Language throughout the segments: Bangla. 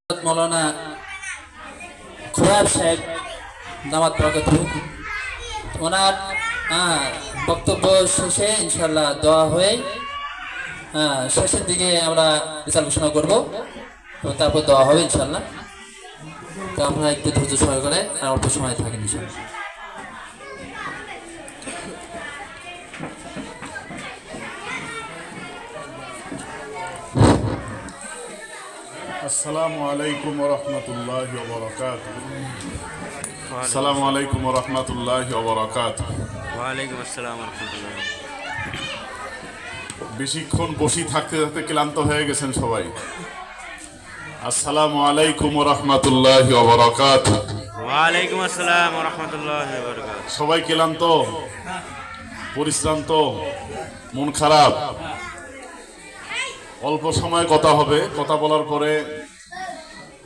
मौलाना खुराब साहेब दामाद बरकतुह ওনার বক্তব্য শেষে ইনশাআল্লাহ দোয়া হয়ে শেষের দিকে আমরা রেজাল্ট ঘোষণা করব তো তারপর দোয়া হবে ইনশাআল্লাহ। তো আপনারা একটু ধৈর্য সহকারে আর অল্প সময় থাকেন ইনশাআল্লাহ। আসসালামু আলাইকুম ওয়া রাহমাতুল্লাহি ওয়া বারাকাতুহু। আসসালামু আলাইকুম ওয়া রাহমাতুল্লাহি ওয়া বারাকাতুহু। ওয়া আলাইকুম আসসালাম ওয়া রাহমাতুল্লাহ। বেশিক্ষণ বসে থাকতে থাকতে ক্লান্ত হয়ে গেছেন সবাই। আসসালামু আলাইকুম ওয়া রাহমাতুল্লাহি ওয়া বারাকাতুহু। ওয়া আলাইকুম আসসালাম ওয়া রাহমাতুল্লাহি ওয়া বারাকাতুহু। সবাই ক্লান্ত, পরিশ্রান্ত, মন খারাপ। অল্প সময় কথা হবে, কথা বলার পরে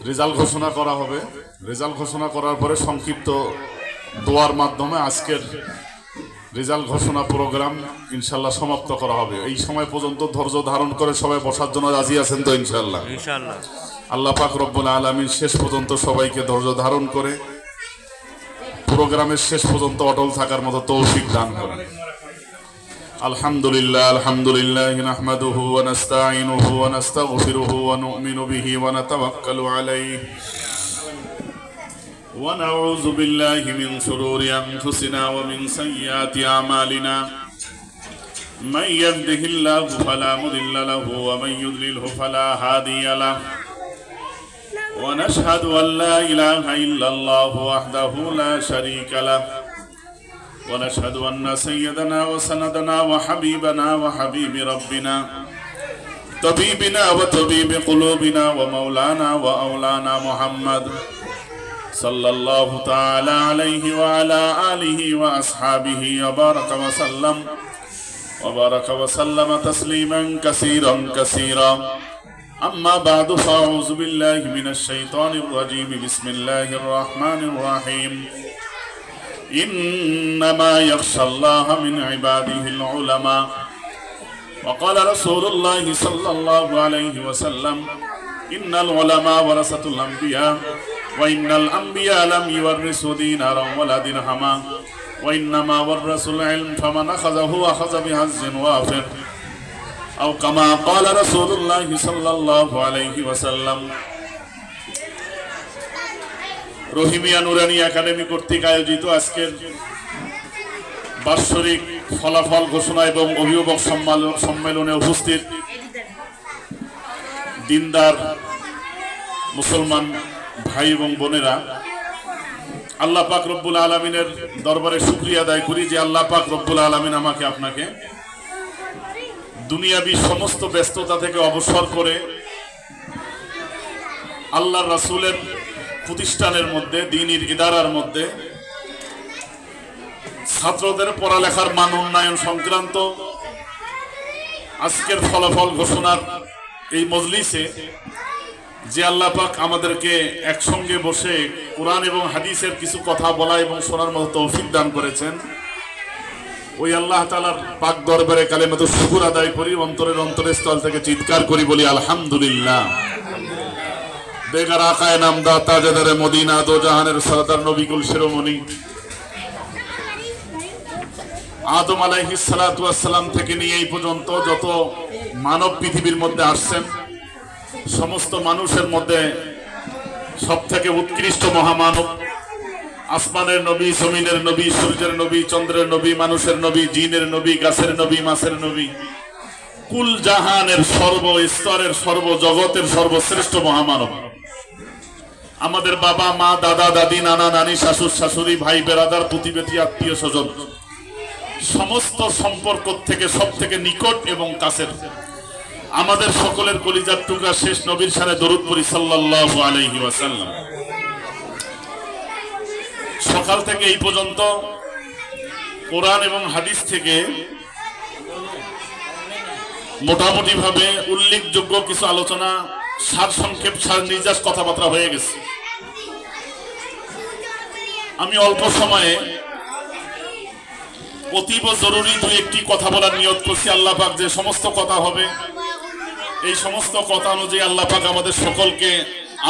রেজাল্ট ঘোষণা করা হবে। রেজাল্ট ঘোষণা করার পরে সংক্ষিপ্ত দোয়ার মাধ্যমে আজকের রেজাল্ট ঘোষণা প্রোগ্রাম ইনশাল্লাহ সমাপ্ত করা হবে। এই সময় পর্যন্ত ধৈর্য ধারণ করে সবাই বসার জন্য রাজি আছেন তো ইনশাল্লাহ? ইনশাআল্লাহ। আল্লাহ পাক রব্বুল আলামিন শেষ পর্যন্ত সবাইকে ধৈর্য ধারণ করে প্রোগ্রামের শেষ পর্যন্ত অটল থাকার মতো তৌফিক দান করেন। আলহামদুলিল্লাহ আলহামদুলিল্লাহ নাহমাদুহু ওয়া নাস্তাঈনুহু ওয়া নাস্তাগফিরুহু ওয়া নু'মিনু বিহি ওয়া নাতাওয়াক্কালু আলাইহি ওয়া নাউযু বিল্লাহি মিন শুরুরি আনফুসিনা ওয়া মিন সাইয়্যাতি আমালিনা মান ইয়াহদিহিল্লাহু ফালা মুদিল্লা লাহু ওয়া মান ইউদ্লিলহু ফালা হাদিয়া লাহু ওয়া নাশহাদু আন লা ইলাহা ইল্লাল্লাহু ওয়াহদাহু লা শারীকা লাহু ونشهد أن سيدنا وسندنا وحبيبنا وحبيب ربنا طبيبنا وطبيب قلوبنا ومولانا وأولانا محمد صلى الله تعالى عليه وعلى آله وأصحابه وبارك وسلم تسليما كثيرا كثيرا أما بعد فأعوذ بالله من الشيطان الرجيم بسم الله الرحمن الرحيم إنما يخشى الله من عباده العلماء وقال رسول الله صلى الله عليه وسلم إن العلماء ورثة الأنبياء وإن الأنبياء لم يورثوا دينارا ولا درهما وإنما ورثوا العلم فمن أخذه أخذ بحظ وافر أو كما قال رسول الله صلى الله عليه وسلم। রহিমিয়া নুরানি একাডেমি কর্তৃক আয়োজিত আজকের বাৎসরিক ফলাফল ঘোষণা এবং অভিভাবক সম্মেলনে উপস্থিত দিনদার মুসলমান ভাই এবং বোনেরা, আল্লাহ পাক রব্বুল আলামিনের দরবারে শুকরিয়া আদায় করি যে আল্লাহ পাক রব্বুল আলামিন আমাকে আপনাকে দুনিয়াবি সমস্ত ব্যস্ততা থেকে অবসর করে আল্লাহর রাসূলের প্রতিষ্ঠানের মধ্যে, দ্বীনের ইদারার মধ্যে ছাত্রদের পড়ালেখার মান উন্নয়ন সংক্রান্ত আজকের ফলাফল ঘোষণার এই মজলিসে যে আল্লাহ পাক আমাদেরকে একসঙ্গে বসে কোরআন এবং হাদিসের কিছু কথা বলা এবং শোনার মতো তৌফিক দান করেছেন, ওই আল্লাহ তাআলার পাক দরবারে কালেমাতুশ শুকর আদায় করি, অন্তরের স্থল থেকে চিৎকার করি, বলি আলহামদুলিল্লাহ। বেগার আকায় নামদা তাজেদারে মদিনা দো জাহানের সরদার নবী কুল শিরোমণি আদম আলাইহিস সালাতু ওয়াস সালাম থেকে নিয়ে এই পর্যন্ত যত মানব পৃথিবীর মধ্যে আসছেন, সমস্ত মানুষের মধ্যে সবথেকে উৎকৃষ্ট মহামানব, আসমানের নবী, জমিনের নবী, সূর্যের নবী, চন্দ্রের নবী, মানুষের নবী, জিনের নবী, গাছের নবী, মাছের নবী, কুল জাহানের সর্বস্তরের সর্বজগতের সর্বশ্রেষ্ঠ মহামানব, আমাদের বাবা মা, দাদা দাদি, নানা নানি, শাশুড় শাশুড়ি, ভাই বেরাদার, প্রতিবেশী, আত্মীয় স্বজন, সমস্ত সম্পর্ক থেকে সব থেকে নিকট এবং কাছের আমাদের সকলের কলিজার টুকরা শেষ নবীর শানে দরুদ পড়ি সাল্লাল্লাহু আলাইহি ওয়াসাল্লাম। সকাল থেকে এই পর্যন্ত কোরআন এবং হাদিস থেকে মোটামুটি ভাবে উল্লেখযোগ্য কিছু আলোচনা, সার সংক্ষেপ, সার নির্যাস কথাবার্তা হয়ে গেছে। আমি অল্প সময়ে অতীব জরুরি দুই একটি কথা বলার নিয়ত করছি। আল্লাহ পাক যে সমস্ত কথা হবে এই সমস্ত কথা অনুযায়ী আল্লাহ পাক আমাদের সকলকে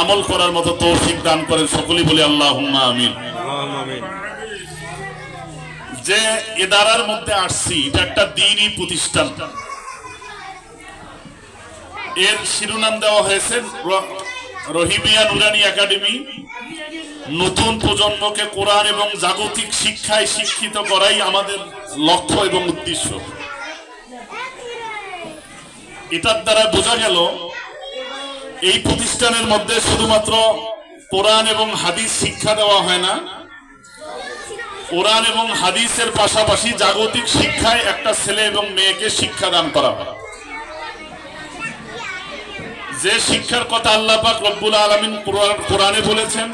আমল করার মতো তৌফিক দান করেন। সকলেই বলি আল্লাহুম্মা আমিন। আল্লাহুম্মা আমিন। যে ইদারার মধ্যে আসছি, এটা একটা দ্বীনি প্রতিষ্ঠান। এর শিরোনাম দেওয়া হয়েছে রহিবিয়া নুরানি একাডেমি। নতুন প্রজন্মকে কোরআন এবং জাগতিক শিক্ষায় শিক্ষিত করাই আমাদের লক্ষ্য এবং উদ্দেশ্য। এটার দ্বারা বোঝা গেল এই প্রতিষ্ঠানের মধ্যে শুধুমাত্র কোরআন এবং হাদিস শিক্ষা দেওয়া হয় না, কোরআন এবং হাদিসের পাশাপাশি জাগতিক শিক্ষায় একটা ছেলে এবং মেয়েকে শিক্ষাদান করা হয়। যে শিক্ষার কথা আল্লাহ পাক রব্বুল আলামিন কোরআনে বলেছেন,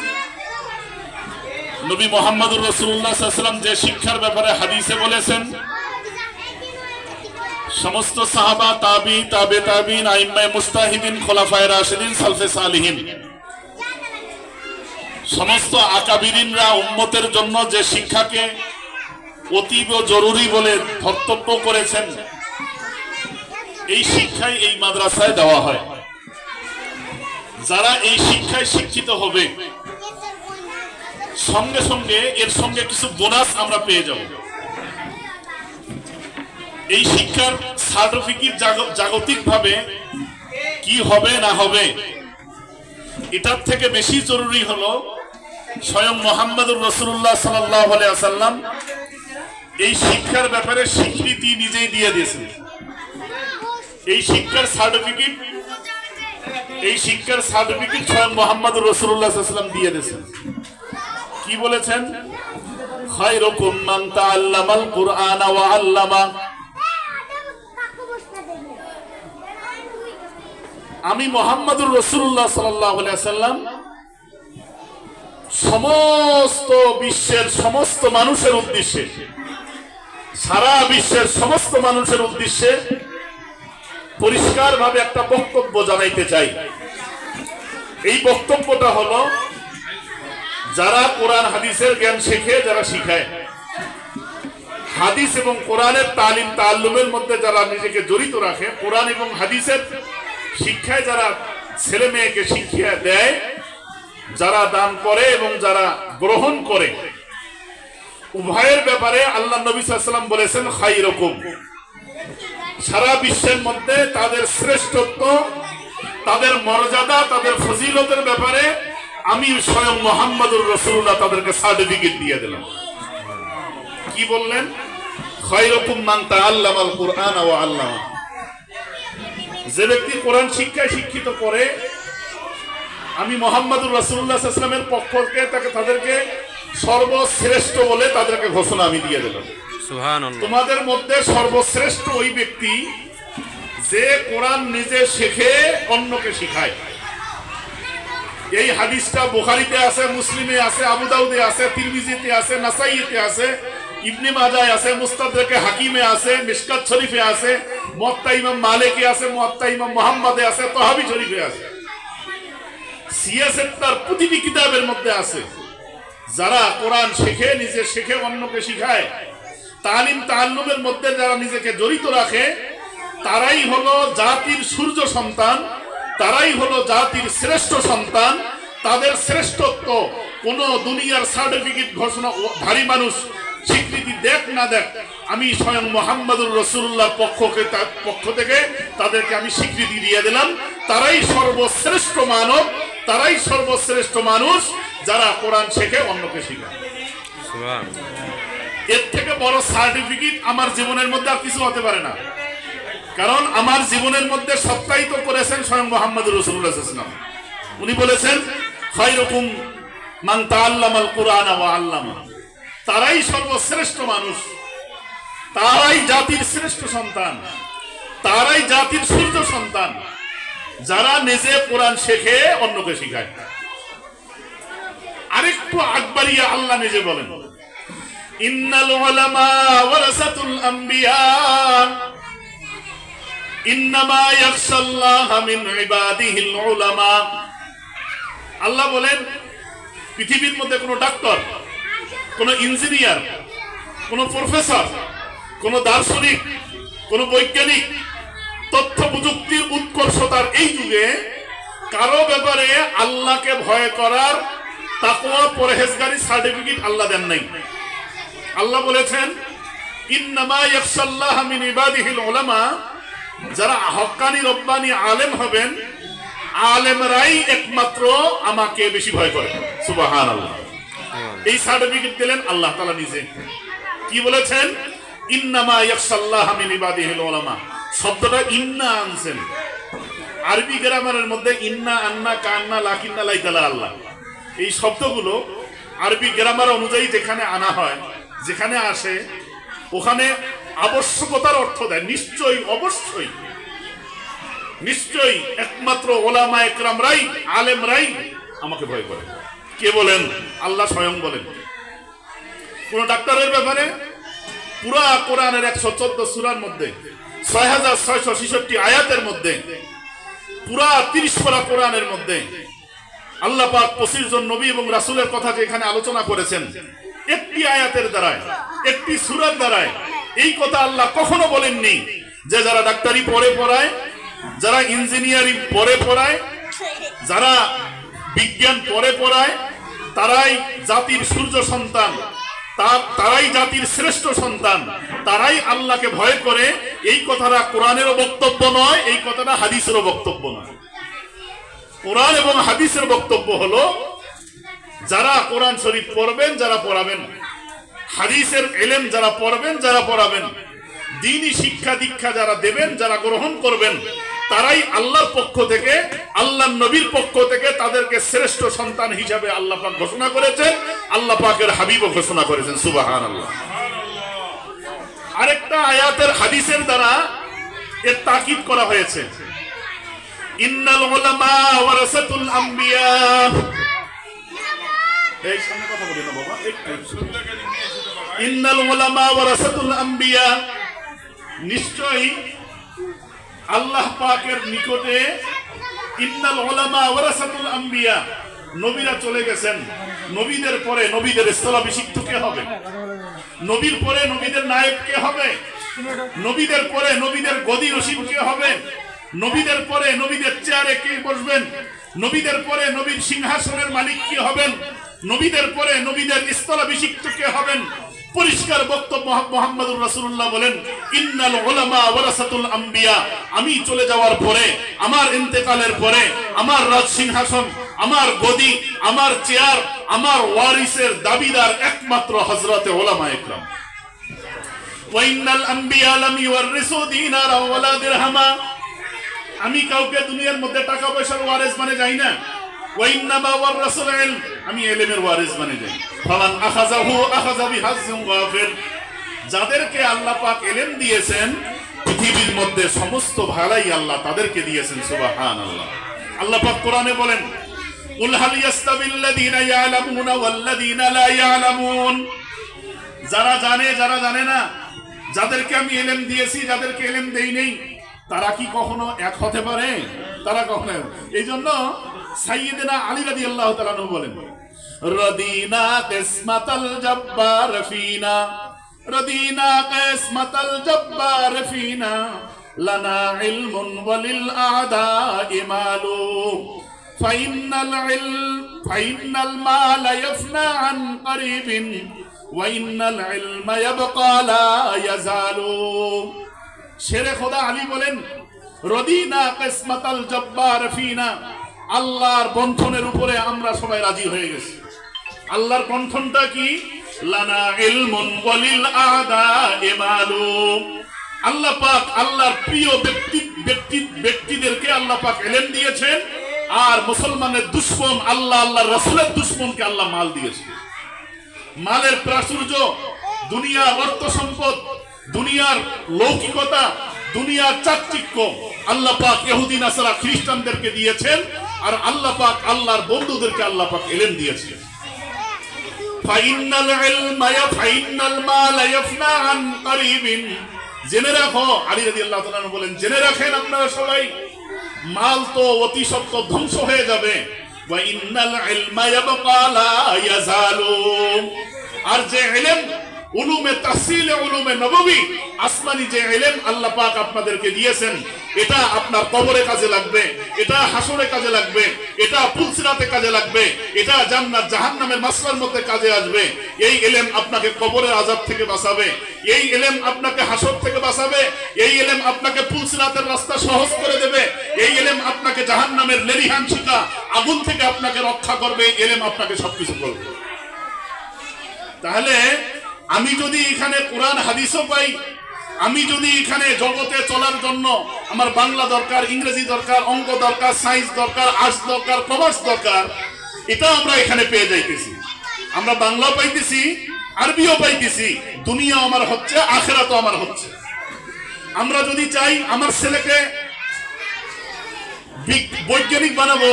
নবী মুহাম্মদুর রাসূলুল্লাহ সাল্লাল্লাহু আলাইহি ওয়াসাল্লাম যে শিক্ষার ব্যাপারে হাদিসে বলেছেন, সমস্ত সাহাবা, তাবি, তাবে তাবিন, আইম্মায়ে মুজতাহিদিন, খোলাফায়ে রাশিদিন, সালফে সালিহিন, সমস্ত আকাবিরিনরা উম্মতের জন্য যে শিক্ষাকে অতীব জরুরি বলে ধর্তব্য করেছেন, এই শিক্ষাই এই মাদ্রাসায় দেওয়া হয়। যারা এই শিক্ষায় শিক্ষিত হবে, সঙ্গে সঙ্গে এর সঙ্গে কিছু বোনাস আমরা পেয়ে যাব। এই শিক্ষার সার্টিফিকেট জাগতিকভাবে কি হবে না হবে, এটার থেকে বেশি জরুরি হলো স্বয়ং মুহাম্মদুর রাসূলুল্লাহ সাল্লাল্লাহু আলাইহি ওয়াসাল্লাম এই শিক্ষার ব্যাপারে স্বীকৃতি নিজেই দিয়ে দিয়েছেন। এই শিক্ষার সার্টিফিকেট স্বয়ং মুহাম্মদুর রাসূলুল্লাহ সাল্লাল্লাহু আলাইহি ওয়াসাল্লাম দিয়ে দিয়েছেন। কি বলেছেন? খায়রুকুম মান তাআল্লামাল কুরআনা ওয়া আল্লামা। আমি মুহাম্মদুর রাসূলুল্লাহ সাল্লাল্লাহু আলাইহি ওয়াসাল্লাম সমস্ত বিশ্বের সমস্ত মানুষের উদ্দেশ্যে, সারা বিশ্বের সমস্ত মানুষের উদ্দেশ্যে পরিষ্কারভাবে একটা বক্তব্য জানাইতে চাই। এই বক্তব্যটা হলো, যারা কোরআন হাদিসের জ্ঞান শেখে, যারা শিখায়, হাদিস এবং কোরআনের তালিম তাআল্লুমের মধ্যে যারা নিজেকে জড়িত রাখে, কোরআন এবং হাদিসের শিক্ষায় যারা ছেলে মেয়েকে শিক্ষা দেয়, যারা দান করে এবং যারা গ্রহণ করে, উভয়ের ব্যাপারে আল্লাহ নবী সাল্লাল্লাহু আলাইহি ওয়াসাল্লাম বলেছেন খায়রুকুম। সারা বিশ্বের মধ্যে তাদের শ্রেষ্ঠত্ব, তাদের মর্যাদা, তাদের ফজিলতের ব্যাপারে আমি স্বয়ং মুহাম্মদুর রাসূলুল্লাহ তাদেরকে সার্টিফিকেট দিয়ে দিলাম। কি বললেন? খায়রুকুম মান তাআল্লামাল কুরআনা ওয়া আল্লামা। যে ব্যক্তি কোরআন শিক্ষায় শিক্ষিত করে, আমি মুহাম্মদুর রাসূলুল্লাহ সাল্লাল্লাহু আলাইহি ওয়াসাল্লামের পক্ষ থেকে তাদেরকে সর্বশ্রেষ্ঠ বলে তাদেরকে ঘোষণা আমি দিয়ে দিলাম। সুবহানাল্লাহ। তোমাদের তোমাদের মধ্যে সর্বশ্রেষ্ঠ ওই ব্যক্তি যে কোরআন নিজে শেখে অন্যকে শিখায়। এই হাদিসটা বুখারীতে আছে, মুসলিমে আছে, আবু দাউদে আছে, তিরমিজিতে আছে, নাসাইতে আছে, ইবনে মাজায় আছে, মুস্তাদরাকে হাকিমে আছে, মিশকাত শরীফে আছে, মুওয়াত্তা ইমাম মালিকে আছে, মুওয়াত্তা ইমাম মুহাম্মাদে আছে, তাহাবি শরীফে আছে, সিয়াসের প্রতিটি কিতাবের মধ্যে আছে। যারা কোরআন শেখে, নিজে শেখে অন্যকে শিখায়, তালিম তাআল্লুমের মধ্যে যারা নিজেকে জড়িত রাখে, তারাই হলো জাতির সূর্য সন্তান, তারাই হলো জাতির শ্রেষ্ঠ সন্তান। তাদের শ্রেষ্ঠত্ব কোন দুনিয়ার সার্টিফিকেট ঘোষণাধারী মানুষ স্বীকৃতি দেখ না দেখ, আমি স্বয়ং মুহাম্মদুর রাসূলুল্লাহর পক্ষ থেকে তাদেরকে আমি স্বীকৃতি দিয়ে দিলাম। তারাই সর্বশ্রেষ্ঠ মানব, তারাই সর্বশ্রেষ্ঠ মানুষ যারা কোরআন শেখে অন্যকে শেখায়। সুবহানাল্লাহ। এর থেকে বড় সার্টিফিকেট আমার জীবনের মধ্যে আর কিছু হতে পারে না। কারণ আমার জীবনের মধ্যে সত্যায়িত করেছেন স্বয়ং মুহাম্মদুর রাসূলুল্লাহ সাল্লাল্লাহু আলাইহি ওয়াসাল্লাম। উনি বলেছেন খায়রুকুম মান তাআল্লামাল কুরআনা ওয়া আল্লামা। তারাই সর্বশ্রেষ্ঠ মানুষ, তারাই জাতির শ্রেষ্ঠ সন্তান, তারাই জাতির সূর্য সন্তান, যারা নিজে কোরআন শেখে অন্যকে শেখায়। আরেকটু আকবরিয়া আল্লাহ নিজে বলেন, ইন্নাল উলামা ওয়ারাসাতুল আম্বিয়া ইন্নামা ইয়াখশাল্লাহা মিন ইবাদিহিল উলামা। আল্লাহ বলেন, পৃথিবীর মধ্যে কোনো ডাক্তার, কোনো ইঞ্জিনিয়ার, কোনো প্রফেসর, কোনো দার্শনিক, কোনো বৈজ্ঞানিক, তথ্য প্রযুক্তির উৎকর্ষতার এই যুগে কারো ব্যাপারে আল্লাহকে ভয় করার তাকওয়া পরহেজগারি সার্টিফিকেট আল্লাহ দেন নাই। আল্লাহ বলেছেন ইন্নামা ইয়াখশাল্লাহ মিন ইবাদিহিল উলামা, যারা হক্কানি রব্বানি আলেম হবেন, আলেমরাই একমাত্র আমাকে বেশি ভয় করে। সুবহানাল্লাহ। এই সার্টিফিকেট দিলেন আল্লাহ তাআলা নিজে। কি বলেছেন? ইন্নামা ইয়াখশাল্লাহ মিন ইবাদিহিল উলামা। শব্দটা ইন্না আনছেন। আরবি গ্রামারের মধ্যে ইন্না, আন্না, কান্না, লাকিন্না, লাইতালা, আল্লাহ, এই শব্দগুলো আরবি গ্রামার অনুযায়ী যেখানে আনা হয়, যেখানে আসে, ওখানে আবশ্যকতার অর্থ দেয়। নিশ্চয়ই, অবশ্যই, নিশ্চয়ই একমাত্র ওলামা একরামরাই, আলেমরাই আমাকে ভয় করে। কে বলেন? আল্লাহ স্বয়ং বলেন। কোন ডাক্তারের ব্যাপারে পুরা কোরআনের 114 সূরার মধ্যে 6666 আয়াতের মধ্যে, পুরা 30 পারা কোরআনের মধ্যে আল্লাহ পাক 25 জন নবী এবং রাসূলের কথা যে এখানে আলোচনা করেছেন, একটি আয়াতের দ্বারায়, একটি সূরার দ্বারায় এই কথা আল্লাহ কখনো বলেননি যে যারা ডাক্তারি পড়ে পড়ায়, যারা ইঞ্জিনিয়ারিং পড়ে পড়ায়, যারা বিজ্ঞান পড়ে পড়ায়, তারাই জাতির সূর্য সন্তান, তারাই জাতির শ্রেষ্ঠ সন্তান, তারাই আল্লাহকে ভয় করে। এই কথাটা কোরআনেরও বক্তব্য নয়, এই কথাটা হাদিসেরও বক্তব্য নয়। কোরআন এবং হাদিসের বক্তব্য হলো যারা কোরআন শরীফ পড়বেন, যারা পড়াবেন, হাদিসের ইলম যারা পড়বেন, যারা পড়াবেন, দ্বীনি শিক্ষা দীক্ষা যারা দেবেন, যারা গ্রহণ করবেন, তারাই আল্লাহর পক্ষ থেকে, আল্লাহর নবীর পক্ষ থেকে তাদেরকে শ্রেষ্ঠ সন্তান হিসাবে আল্লাহ পাক ঘোষণা করেছেন, আল্লাহ পাকের হাবিবও ঘোষণা করেছেন। সুবহানাল্লাহ। আরেকটা আয়াতের হাদিসের দ্বারা এর তাকিদ করা হয়েছে। ইন্নাল উলামা ওয়ারাসাতুল আম্বিয়া। এই সামনে কথা বলি না বাবা, ইন্নাল উলামা ওয়ারাসাতুল আম্বিয়া, নিশ্চয়ই আল্লাহ পাকের নিকটে ইন্নাল উলামা ওয়ারাসাতুল আম্বিয়া, নবীরা চলে গেছেন, নবীদের পরে নবীদের স্থলাভিষিক্ত কে হবে? নবীর পরে নবীদের নায়ক কে হবে? নবীদের পরে নবীদের গদি নসীব কে হবে? নবীদের পরে নবীদের চেয়ারে কে বসবেন? নবীদের পরে নবীর সিংহাসনের মালিক কে হবেন? নবীদের পরে নবীদের স্থলাভিষিক্ত কে হবেন? পরিষ্কার বক্তব্য মুহাম্মদুর রাসূলুল্লাহ বলেন ইন্নাল উলামা ওয়ারাসাতুল আম্বিয়া, আমি চলে যাওয়ার পরে, আমার ইন্তেকালের পরে আমার রাজ সিংহাসন, আমার গদি, আমার চেয়ার, আমার ওয়ারিসের দাবিদার একমাত্র হযরতে উলামায়ে ইকরাম। ওয়া ইন্নাল আম্বিয়া লাম ইউরিসু দিনারা ওয়ালা দিরহামা, আমি কাউকে দুনিয়ার মধ্যে টাকা পয়সার ওয়ারিস মানে যাই না। ওয়া ইন্নামা ওয়ারাসুল ইলম, আমি ইলমের ওয়ারিস মানে যাই। ফামান আখাযাহু আখাযা বিহাজ্জিন ওয়াফির, যাদেরকে আল্লাহ পাক ইলম দিয়েছেন, পৃথিবীর মধ্যে সমস্ত ভালাই আল্লাহ তাদেরকে দিয়েছেন। সুবহানাল্লাহ। আল্লাহ পাক কোরআনে বলেন কুল হাল ইয়াস্তাবিল্লাযীনা ইয়ালামুনা ওয়াল্লাযীনা লা ইয়ালামুন, যারা জানে, যারা জানে না, যাদেরকে আমি ইলম দিয়েছি, যাদেরকে ইলম দেই নেই, তারা কি কখনো এক হতে পারে? তারা কখনো। এই জন্য সাইয়্যিদনা আলী রাদিয়াল্লাহু তাআলা আনহু বলেন রাদিনা কিসমাতাল জব্বার ফিনা, রাদিনা কিসমাতাল জব্বার ফিনা, লানা ইলমুন ওয়ালিল আ'দা'i মালু, ফাইন্নাল মালা ইয়াফনা আন করিবিন ওয়া ইন্নাল ইলমা ইয়াবকা লা ইয়াজালু। শেরে খোদা আলী বলেন রদিনা কিসমাতাল জব্বার ফিনা, আল্লাহর বন্ধনের উপরে আমরা সবাই রাজি হয়ে গেছি। আল্লাহর বন্ধনটা কি? লানা ইলমুন ওয়ালিল আ'দা'i মালু। আল্লাহ পাক আল্লাহর প্রিয় ব্যক্তিদেরকে আল্লাহ পাক ইলম দিয়েছেন, আর মুসলমানের দুশমন, আল্লাহর রাসূলের দুশমনকে আল্লাহ মাল দিয়েছে। মালের প্রাচুর্য, দুনিয়ার অর্থ সম্পদ, দুনিয়ার লৌকিকতা, দুনিয়ার চাকচিক্য আল্লাহ পাক ইহুদি নাসারা খ্রিস্টানদেরকে দিয়েছেন, আর আল্লাহ পাক আল্লাহর বন্ধুদেরকে আল্লাহ পাক ইলম দিয়েছেন। ফাইন্নাল মালা ইয়াফনা আন করিবিন, জেনে রাখো, আলী রাদিয়াল্লাহু তাআলা বলেন জেনে রাখেন আপনারা সবাই, মাল তো অতি সত্ত্বর ধ্বংস হয়ে যাবে। ওয়া ইন্নাল ইলমা ইয়াবকা লা ইয়াজালু, আর যে ইলম উলুমে তাহসিল, উলুমে নববী, আসমানি যে ইলম আল্লাহ পাক আপনাদেরকে দিয়েছেন, এটা আপনার কবরে কাজে লাগবে, এটা হাসরে কাজে লাগবে, এটা পুলসিরাতে কাজে লাগবে, এটা জান্নাত জাহান্নামের মাসলার মধ্যে কাজে আসবে। এই ইলম আপনাকে কবরের আযাব থেকে বাঁচাবে, এই ইলম আপনাকে হাসর থেকে বাঁচাবে, এই ইলম আপনাকে পুলসিরাতের রাস্তা সহজ করে দেবে, এই ইলম আপনাকে জাহান্নামের লেলিহান শিখা আগুন থেকে আপনাকে রক্ষা করবে, এই ইলম আপনাকে সবকিছু করবে। তাহলে আমি যদি এখানে কোরআন হাদিসও পাই, আমি যদি এখানে জগতে চলার জন্য আমার বাংলা দরকার, ইংরেজি দরকার, অঙ্ক দরকার, সায়েন্স দরকার, আর্টস দরকার, কমার্স দরকার, এটা আমরা এখানে পেয়ে যাইতেছি। আমরা বাংলাও পাইতেছি, আরবিও পাইতেছি, দুনিয়া আমার হচ্ছে, আখিরাতও আমার হচ্ছে। আমরা যদি চাই আমার ছেলেকে বৈজ্ঞানিক বানাবো,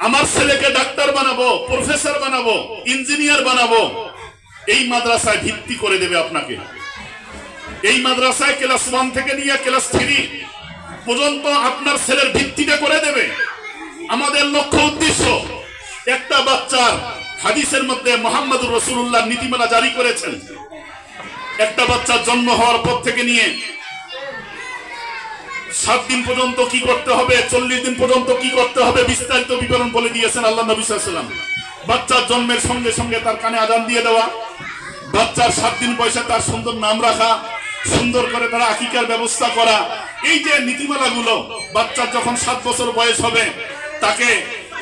আমার ছেলেকে ডাক্তার বানাবো, প্রফেসর বানাবো, ইঞ্জিনিয়ার বানাবো, এই মাদ্রাসায় ভিত্তি করে দেবে আপনাকে। এই মাদ্রাসায় ক্লাস 1 থেকে নিয়ে ক্লাস 3 পর্যন্ত আপনার ছেলের ভিত্তিটা করে দেবে। আমাদের লক্ষ্য উদ্দেশ্য, একটা বাচ্চার, হাদিসের মধ্যে মুহাম্মদুর রাসূলুল্লাহ নীতিমালা জারি করেছেন, একটা বাচ্চার জন্ম হওয়ার পর থেকে নিয়ে 7 দিন পর্যন্ত কি করতে হবে, 40 দিন পর্যন্ত কি করতে হবে, বিস্তারিত বিবরণ বলে দিয়েছেন আল্লাহ নবী সাল্লাল্লাহু আলাইহি ওয়াসাল্লাম। বাচ্চার জন্মের সঙ্গে সঙ্গে তার কানে আযান দিয়ে দেওয়া, বাচ্চার 7 দিন বয়সে তার সুন্দর নাম রাখা, সুন্দর করে তারা আকিকার ব্যবস্থা করা, এই যে নীতিমালাগুলো, বাচ্চার যখন 7 বছর বয়স হবে তাকে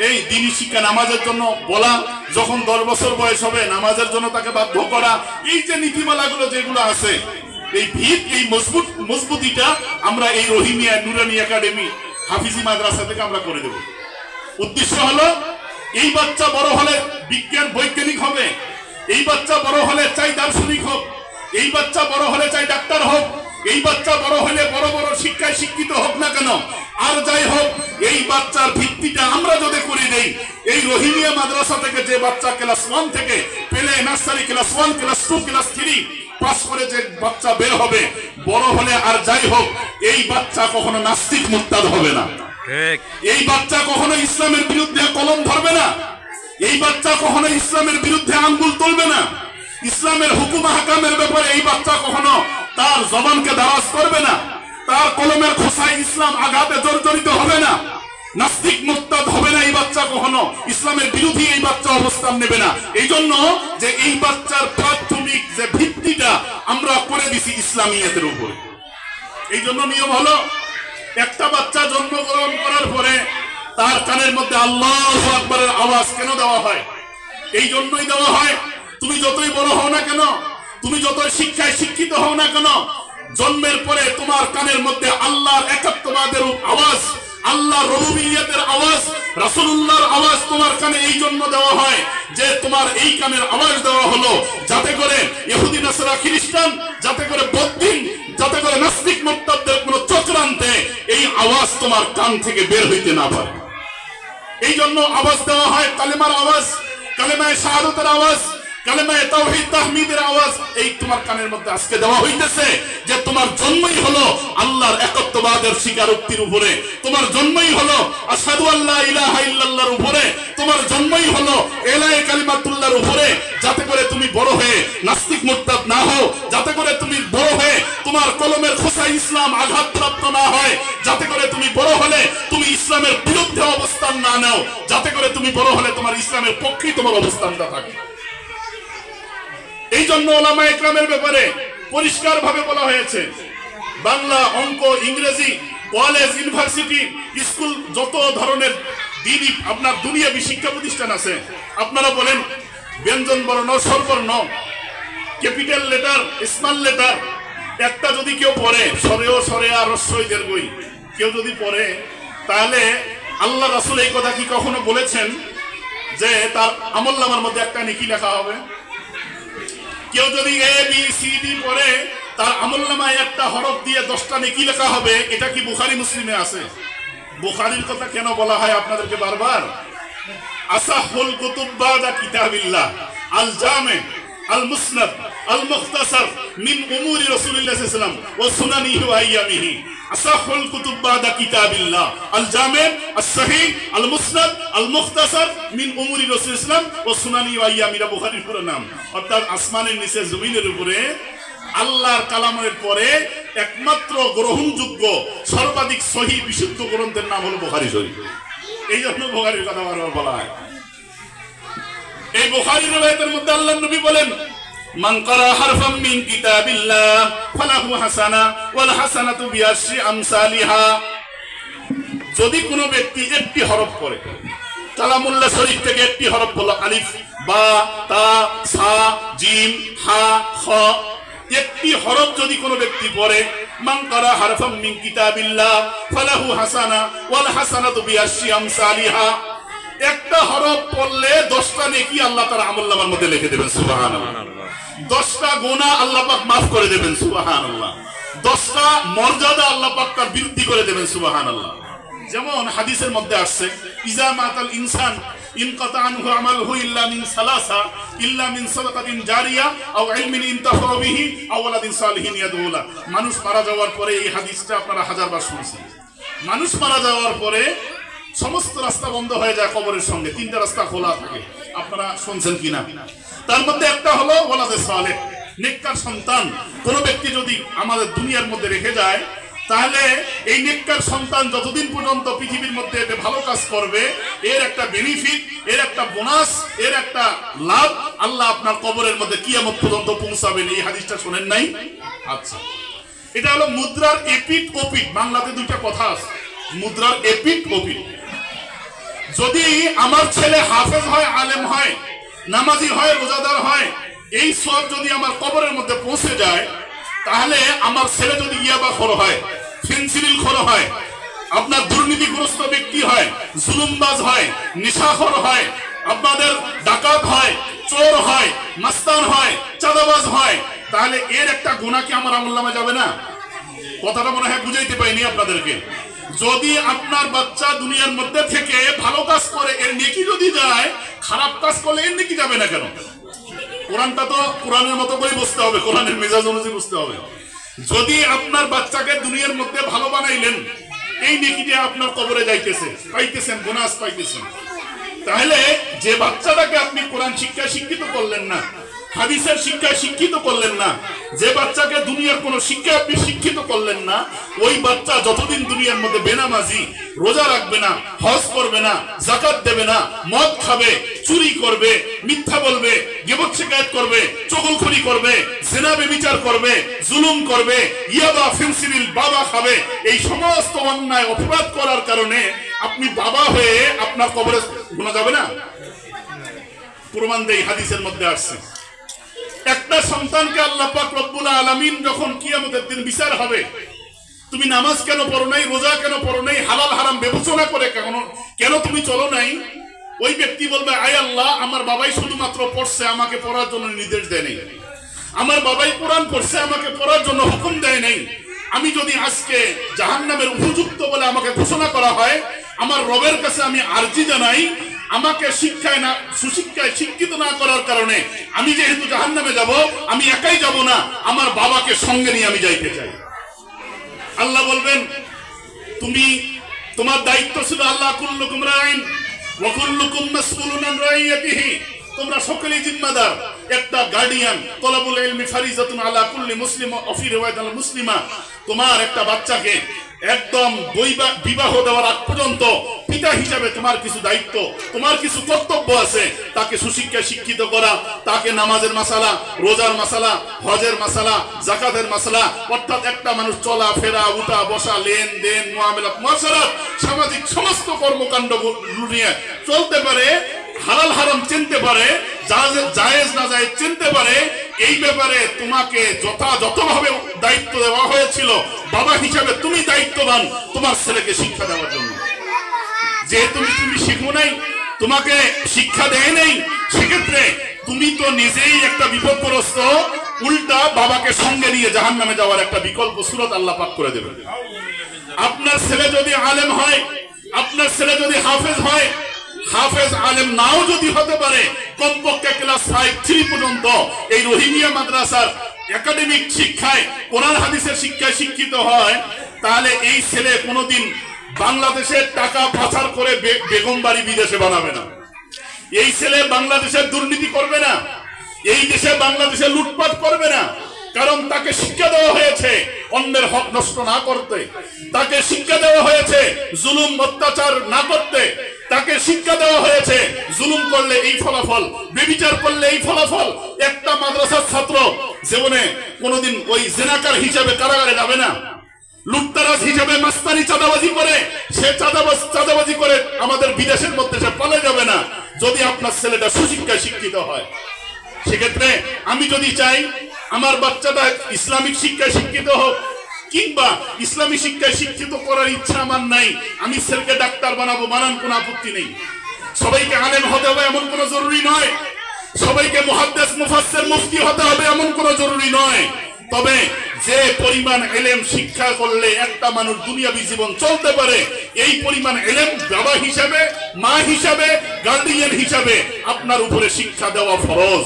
এই দ্বীনি শিক্ষা নামাজের জন্য বলা, যখন 10 বছর বয়স হবে নামাজের জন্য তাকে বাধ্য করা, এই যে নীতিমালাগুলো যেগুলো আছে, এই ভিত, এই মজবুতিটা আমরা এই রহিমিয়া নুরানি একাডেমি হাফিজি মাদ্রাসা থেকে আমরা করে দেব। উদ্দেশ্য হলো এই বাচ্চা বড় হলে বিজ্ঞান বৈজ্ঞানিক হবে, এই বাচ্চা বড় হলে চাই দার্শনিক হোক, এই বাচ্চা বড় হলে চাই ডাক্তার হোক, এই বাচ্চা বড় হলে বড় বড় শিক্ষায় শিক্ষিত হোক না কেন, আর যাই হোক, এই বাচ্চার ভিত্তিটা আমরা যদি করে দেই, এই রহিমিয়া মাদ্রাসা থেকে যে বাচ্চা ক্লাস 1 থেকে পেলে nursery class 1, class 2, class 3 pass করে যে বাচ্চা বের হবে, বড় হলে আর যাই হোক, এই বাচ্চা কখনো নাস্তিক মুরতাদ হবে না, এই বাচ্চা কখনো ইসলামের বিরুদ্ধে কলম ধরবে না, এই বাচ্চা কখনো ইসলামের বিরুদ্ধে আঙ্গুল তুলবে না, ইসলামের হুকুম হাকামের ব্যাপারে এই বাচ্চা কখনো তার জবানকে দারাজ করবে না, তার কলমের খোসায় ইসলাম আঘাতে জর্জরিত হবে না, নাস্তিক মুরতাদ হবে না এই বাচ্চা কখনো, ইসলামের বিরোধী এই বাচ্চা অবস্থান নেবে না। এই জন্য যে এই বাচ্চার প্রাথমিক যে ভিত্তিটা আমরা করে দিছি ইসলামিয়াতের উপরে। এই জন্য নিয়ম হলো, একটা বাচ্চা জন্মগ্রহণ করার পরে তার কানের মধ্যে আল্লাহু আকবারের আওয়াজ কেন দেওয়া হয়? এই জন্যই দেওয়া হয়, তুমি যতই বড় হও না কেন, তুমি যতই শিক্ষায় শিক্ষিত হও না কেন, জন্মের পরে তোমার কানের মধ্যে আল্লাহর একাত্মবাদের আওয়াজ, আল্লাহর রুবুবিয়্যতের আওয়াজ, রাসূলুল্লাহর আওয়াজ তোমার কানে এই জন্য দেওয়া হয় যে তোমার এই কানের আওয়াজ দেওয়া হলো যাতে করে ইহুদি নাসারা খ্রিস্টান, যাতে করে বৌদ্ধ, যাতে করে নাস্তিক মুরতাদদের কোনো চক্রান্তে এই আওয়াজ তোমার কান থেকে বের হইতে না পারে। এই জন্য আওয়াজ দেওয়া হয়, কালেমার আওয়াজ, কালেমায়ে শাহাদাতের আওয়াজ, কালেমায়ে তাওহীদ তাহমিদের আওয়াজ, এই তোমার কানের মধ্যে আজকে দেওয়া হইতেছে যে তোমার জন্মই হলো আল্লাহর একত্ববাদের স্বীকারোক্তির উপরে, তোমার জন্মই হলো আশহাদু আল্লা ইলাহা ইল্লাল্লাহর উপরে, তোমার জন্মই হলো এলায়ে কালিমাতুল্লাহর উপরে, যাতে করে তুমি বড় হয়ে নাস্তিক মুরতাদ না হও, যাতে করে তুমি বড় হয়ে তোমার কলমের খোসায় ইসলাম আঘাতপ্রাপ্ত না হয়, যাতে করে তুমি বড় হলে তুমি ইসলামের বিরুদ্ধে অবস্থান না নাও, যাতে করে তুমি বড় হলে তোমার ইসলামের পক্ষেই তোমার অবস্থানটা থাকে। এই জন্য ওলামায়ে ইকরামের ব্যাপারে পরিষ্কার ভাবে বলা হয়েছে, বাংলা, অঙ্ক, ইংরেজি, কলেজ, ইউনিভার্সিটি, স্কুল, যত ধরনের দিনই আপনার দুনিয়াবি শিক্ষা প্রতিষ্ঠান আছে, আপনারা বলেন ব্যঞ্জন বর্ণ, স্বরবর্ণ, ক্যাপিটাল লেটার, স্মল লেটার, একটা যদি কেউ পড়ে, সরেও সরেয়া রস্বই দীর্ঘই কেউ যদি পড়ে, তাহলে আল্লাহ রাসূল এই কথা কি কখনো বলেছেন যে তার আমলনামার মধ্যে একটা নেকি লেখা হবে? কেউ যদি এ বি সি ডি পড়ে তার আমলনামায় একটা হরফ দিয়ে 10টা নেকি লেখা হবে, এটা কি বুখারী মুসলিমে আছে? বুখারীর কথা কেন বলা হয় আপনাদেরকে বারবার? আসাহুল কুতুব বাদা কিতাবিল্লাহ, আল জামি, আল মুসনাদ, আল মুখতাসার মিন উমুরি রাসূলিল্লাহ সাল্লাল্লাহু আলাইহি ওয়াসাল্লাম ওয়া সুনানিহি ওয়া আইয়ামিহি। আসাহুল কুতুব বাদা কিতাবিল্লাহ, আল জামি, আস সহিহ, আল মুসনাদ, আল মুখতাসার মিন উমুরি রাসূলিল্লাহ সাল্লাল্লাহু আলাইহি ওয়াসাল্লাম ওয়া সুনানিহি ওয়া আইয়ামিহি, বুখারীর পুরো নাম। অর্থাৎ আসমানের নিচে জমিনের উপরে আল্লাহর কালামের পরে একমাত্র গ্রহণযোগ্য সর্বাধিক সহিহ বিশুদ্ধ গ্রন্থের নাম হলো বুখারী শরীফ। এই জন্য বুখারীর কথা বারবার বলা হয়। এই বুখারী রওয়ায়াতের মধ্যে আল্লাহর নবী বলেন, মান ক্বারা হারফাম মিন কিতাবিল্লাহ ফালাহু হাসানা ওয়াল হাসানাতু বিআশরি আমসালিহা। যদি কোনো ব্যক্তি একটি হরফ পড়ে, কালামুল্লাহ শরীফ থেকে একটি হরফ হলো আলিফ, বা, তা, সা, জিম, হা, খ, একটি হরফ যদি কোনো ব্যক্তি পড়ে, মান ক্বারা হারফাম মিন কিতাবিল্লাহ ফালাহু হাসানা ওয়াল হাসানাতু বিআশরি আমসালিহা। একটা হরফ পড়লে 10টা নেকি আল্লাহ তাআলা আমলনামার মধ্যে লিখে দেবেন, সুবহানাল্লাহ। 10টা গুনাহ আল্লাহ পাক মাফ করে দেবেন, সুবহানাল্লাহ। 10টা মর্যাদা আল্লাহ পাক তার বৃদ্ধি করে দেবেন, সুবহানাল্লাহ। যেমন হাদিসের মধ্যে আসছে, ইজা মাতাল ইনসান ইনকাতা আনহু আমালহু ইল্লা মিন সালাসা ইল্লা মিন সাদাকাতিন জারিয়া আও ইলমিন ইনতাফা বিহি আও ওয়ালাদিন সালিহিন ইয়াদউ লা। মানুষ মারা যাওয়ার পরে, এই হাদিসটা আপনারা হাজারবার শুনছেন, মানুষ মারা যাওয়ার পরে সমস্ত রাস্তা বন্ধ হয়ে যায় কবরের সঙ্গে, 3টা রাস্তা খোলা থাকে। আপনারা শুনছেন কিনা? তার মধ্যে একটা হলো ওয়ালাদে সালেহ, নেককার সন্তান। কোন ব্যক্তি যদি আমাদের দুনিয়ার মধ্যে রেখে যায়, তাহলে এই নেককার সন্তান যতদিন পর্যন্ত পৃথিবীর মধ্যে ভালো কাজ করবে, এর একটা বেনিফিট, এর একটা বোনাস, এর একটা লাভ আল্লাহ আপনার কবরের মধ্যে কিয়ামত পর্যন্ত পৌঁছাবেন। এই হাদিসটা শুনেন নাই? আচ্ছা, এটা হলো মুদ্রার এপিট ওপিট। বাংলাতে 2টা কথা আছে, মুদ্রার এপিট ওপিট। যদি আমার ছেলে হাফেজ হয়, আলেম হয়, নামাজি হয়, রোজাদার হয়, এই সব যদি আমার কবরের মধ্যে পৌঁছে যায়, তাহলে আমার ছেলে যদি ইয়াবাখোর হয়, ফেন্সিডিল হয়, আপনার দুর্নীতিগ্রস্ত ব্যক্তি হয়, জুলুমবাজ হয়, নেশাখোর হয়, আপনাদের ডাকাত হয়, চোর হয়, মাস্তান হয়, চাঁদাবাজ হয়, তাহলে এর একটা গুনাহ কি আমার আমলনামায় যাবে না? কথাটা মনে হয় বুঝাইতে পাইনি আপনাদেরকে। যদি আপনার বাচ্চা দুনিয়ার মধ্যে থেকে ভালো কাজ করে, এর নেকি যদি যায়, খারাপ কাজ করলে এর নেকি যাবে না কেন? কোরআনটা তো কোরআনের মতো করে বুঝতে হবে, কোরআনের মেজাজ অনুযায়ী বুঝতে হবে। যদি আপনার বাচ্চাকে দুনিয়ার মধ্যে ভালো বানাইলেন, এই নেকিটা আপনার কবরে যাইতেছে, পাইতেছেন, বোনাস পাইতেছেন, তাহলে যে বাচ্চাটাকে আপনি কোরআন শিক্ষায় শিক্ষিত করলেন না, হাদিসের শিক্ষায় শিক্ষিত করলেন না, যে বাচ্চাকে দুনিয়ার কোন শিক্ষা আপনি শিক্ষিত করলেন না, ওই বাচ্চা যতদিন দুনিয়ার মধ্যে বেনামাজি, রোজা রাখবে না, হজ করবে না, যাকাত দেবে না, মদ খাবে, চুরি করবে, মিথ্যা বলবে, গীবত শিকায়ত করবে, চগলখড়ি করবে, জিনা ব্যভিচার করবে, জুলুম করবে, ইয়াবা ফেন্সিডিল বাবা খাবে, এই সমস্ত অন্যায় অপরাধ করার কারণে আপনি বাবা হয়ে আপনার কবরে গুনাহ যাবে না? প্রমাণ দেই, হাদিসের মধ্যে আসছে। একটা সন্তানকে আল্লাহ পাক রব্বুল আলামিন যখন কিয়ামতের দিন বিচার হবে, তুমি নামাজ কেন পড়ো নাই, রোজা কেন পড়ো নাই, হালাল হারাম বিবেচনা করে কেন তুমি চলো নাই, ওই ব্যক্তি বলবে, আয় আল্লাহ, আমার বাবাই শুধুমাত্র পড়ছে, আমাকে পড়ার জন্য নির্দেশ দেয় নাই, আমার বাবাই কোরআন পড়ছে, আমাকে পড়ার জন্য হুকুম দেয় নাই। আমি যদি আজকে জাহান্নামের উপযুক্ত বলে আমাকে ঘোষণা করা হয়, আমার রবের কাছে আমি আরজি জানাই, আমাকে শিক্ষায় না, সুশিক্ষায় শিক্ষিত না করার কারণে আমি যেহেতু জাহান্নামে যাব, আমি একাই যাব না, আমার বাবাকে সঙ্গে নিয়ে আমি যাইতে চাই। আল্লাহ বলবেন, তুমি, তোমার দায়িত্ব ছিল, আল্লাহ কুল্লুকুম রাইন ওয়া কুল্লুকুম মাসউলুন আন রাইয়াতিহি, তোমরা সকলেই জিম্মাদার। একটা গার্ডিয়ান, তলাবুল ইলমি ফারিজাতুন আলা কুল্লি মুসলিম ওয়া ফি রিওয়ায়াতিল মুসলিমা, তোমার একটা বাচ্চাকে একদম বিবাহ দেওয়ার আগ পর্যন্ত পিতা হিসাবে তোমার কিছু দায়িত্ব, তোমার কিছু কর্তব্য আছে। তাকে সুশিক্ষায় শিক্ষিত করা, তাকে নামাজের মাসালা, রোজার মাসালা, হজের মাসালা, যাকাতের মাসালা, অর্থাৎ একটা মানুষ চলা ফেরা, উঠা বসা, লেনদেন, মুআমালাত, মুআশারাত, সামাজিক সমস্ত কর্মকাণ্ড নিয়ে চলতে পারে, হালাল হারাম চিনতে পারে, জায়েজ না জায়েজ চিনতে পারে, এই ব্যাপারে তোমাকে যথাযথভাবে দায়িত্ব দেওয়া হয়েছিল। বাবা হিসাবে তুমি দায়িত্ববান তোমার ছেলেকে শিক্ষা দেওয়ার জন্য। যেহেতু তুমি শিখো নাই, তোমাকে শিক্ষা দেয় নাই, সেক্ষেত্রে তুমি তো নিজেই একটা বিপদগ্রস্ত, উল্টা বাবাকে সঙ্গে নিয়ে জাহান্নামে যাওয়ার একটা বিকল্প সুরত আল্লাহ পাক করে দেবেন। আপনার ছেলে যদি আলেম হয়, আপনার ছেলে যদি হাফেজ হয়, হাফেজ আলেম নাও যদি হতে পারে, কমপক্ষে ক্লাস 5-3 পর্যন্ত এই রহিমিয়া মাদ্রাসার একাডেমিক শিক্ষায়, কোরআন হাদিসের শিক্ষায় শিক্ষিত হয়, তাহলে এই ছেলে কোনোদিন বাংলাদেশের টাকা পাচার করে বেগম বাড়ি বিদেশে বানাবে না। এই ছেলে বাংলাদেশের দুর্নীতি করবে না, এই দেশে বাংলাদেশে লুটপাট করবে না, কারণ তাকে শিক্ষা দেওয়া হয়েছে অন্যের হক নষ্ট না করতে, তাকে শিক্ষা দেওয়া হয়েছে জুলুম অত্যাচার না করতে, তাকে শিক্ষা দেওয়া হয়েছে জুলুম করলে এই ফলাফল, ব্যভিচার করলে এই ফলাফল। একটা মাদ্রাসার ছাত্র জীবনে কোনোদিন ওই জেনাকার হিসাবে কারাগারে যাবে না, লুটতারাজ হিসাবে মাস্তানি চাঁদাবাজি করে সে চাঁদাবাজি করে আমাদের বিদেশের মধ্যে সে পালে যাবে না, যদি আপনার ছেলেটা সুশিক্ষায় শিক্ষিত হয়। সেক্ষেত্রে আমি যদি চাই আমার বাচ্চাটা ইসলামিক শিক্ষায় শিক্ষিত হোক, কিংবা ইসলামী শিক্ষায় শিক্ষিত করার ইচ্ছা আমার নাই, আমি ছেলেকে ডাক্তার বানাবো, বানান কোনো আপত্তি নেই। সবাইকে আলেম হতে হবে এমন কোনো জরুরি নয়, সবাইকে মুহাদ্দিস মুফাসসির মুফতি হতে হবে এমন কোনো জরুরি নয়। তবে যে পরিমাণ ইলম শিক্ষা করলে একটা মানুষ দুনিয়াবী জীবন চলতে পারে, এই পরিমাণ ইলম বাবা হিসাবে, মা হিসাবে, গার্ডিয়ান হিসাবে আপনার উপরে শিক্ষা দেওয়া ফরজ।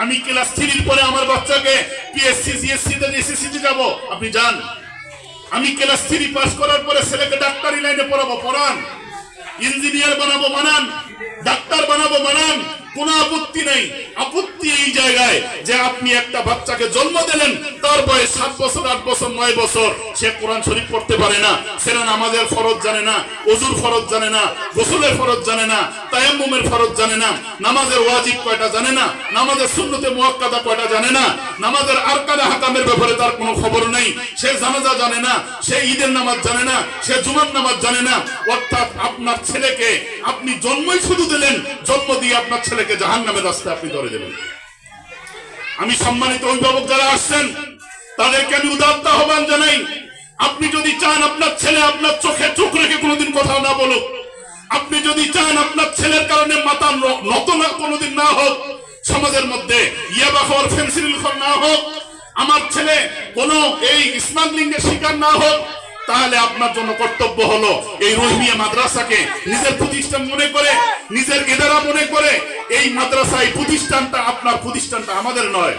আমি ক্লাস 3 পরে আমার বাচ্চাকে পিএসসি জিএসসি তে এসএসসি তে যাব, আপনি যান। আমি ক্লাস 3 পাস করার পরে ছেলেকে ডাক্তারি লাইনে পড়াবো, পড়ান। ইঞ্জিনিয়ার বানাবো, বানান। ডাক্তার বানাবো, বানান। কোনো আপত্তি নেই। আপত্তি এই জায়গায় যে আপনি একটা বাচ্চাকে জন্ম দিলেন, তার বয়স 7 বছর 8 বছর 9 বছর, সে কোরআন শরীফ পড়তে পারে না, সে নামাজের ফরজ জানে না, ওযুর ফরজ জানে না, গোসলের ফরজ জানে না, তায়াম্মুমের ফরজ জানে না, নামাজের ওয়াজিব কয়টা জানে না, নামাজের সুন্নতে মুআক্কাদা কয়টা জানে না, নামাজের আরকান আহকামের ব্যাপারে তার কোনো খবর নেই, সে জানাজা জানে না, সে ঈদের নামাজ জানে না, সে জুমার নামাজ জানে না। অর্থাৎ আপনার ছেলেকে আপনি জন্মই শুধু দিলেন, জন্ম দিয়ে আপনার ছেলেকে জাহান্নামের রাস্তায় আপনি ধরে দেবেন। আমি সম্মানিত অভিভাবক যারা আসছেন তাদেরকে আমি উদাত্ত আহ্বান জানাই, আপনি যদি চান আপনার ছেলে আপনার চোখে চোখ রেখে কোনোদিন কথা না বলুক, আপনি যদি চান আপনার ছেলের কারণে মাথা নত না কোনোদিন না হোক, সমাজের মধ্যে ইয়াবা খাওয়ার ফেন্সিডিল খাওয়ার না হোক, আমার ছেলে কোনো এই স্মাগলিংয়ের শিকার না হোক, তাহলে আপনার জন্য কর্তব্য হলো এই রহিমিয়া মাদ্রাসাকে নিজের প্রতিষ্ঠান মনে করে, নিজের ইদারা মনে করে, এই মাদ্রাসা, এই প্রতিষ্ঠানটা আপনার, প্রতিষ্ঠানটা আমাদের নয়।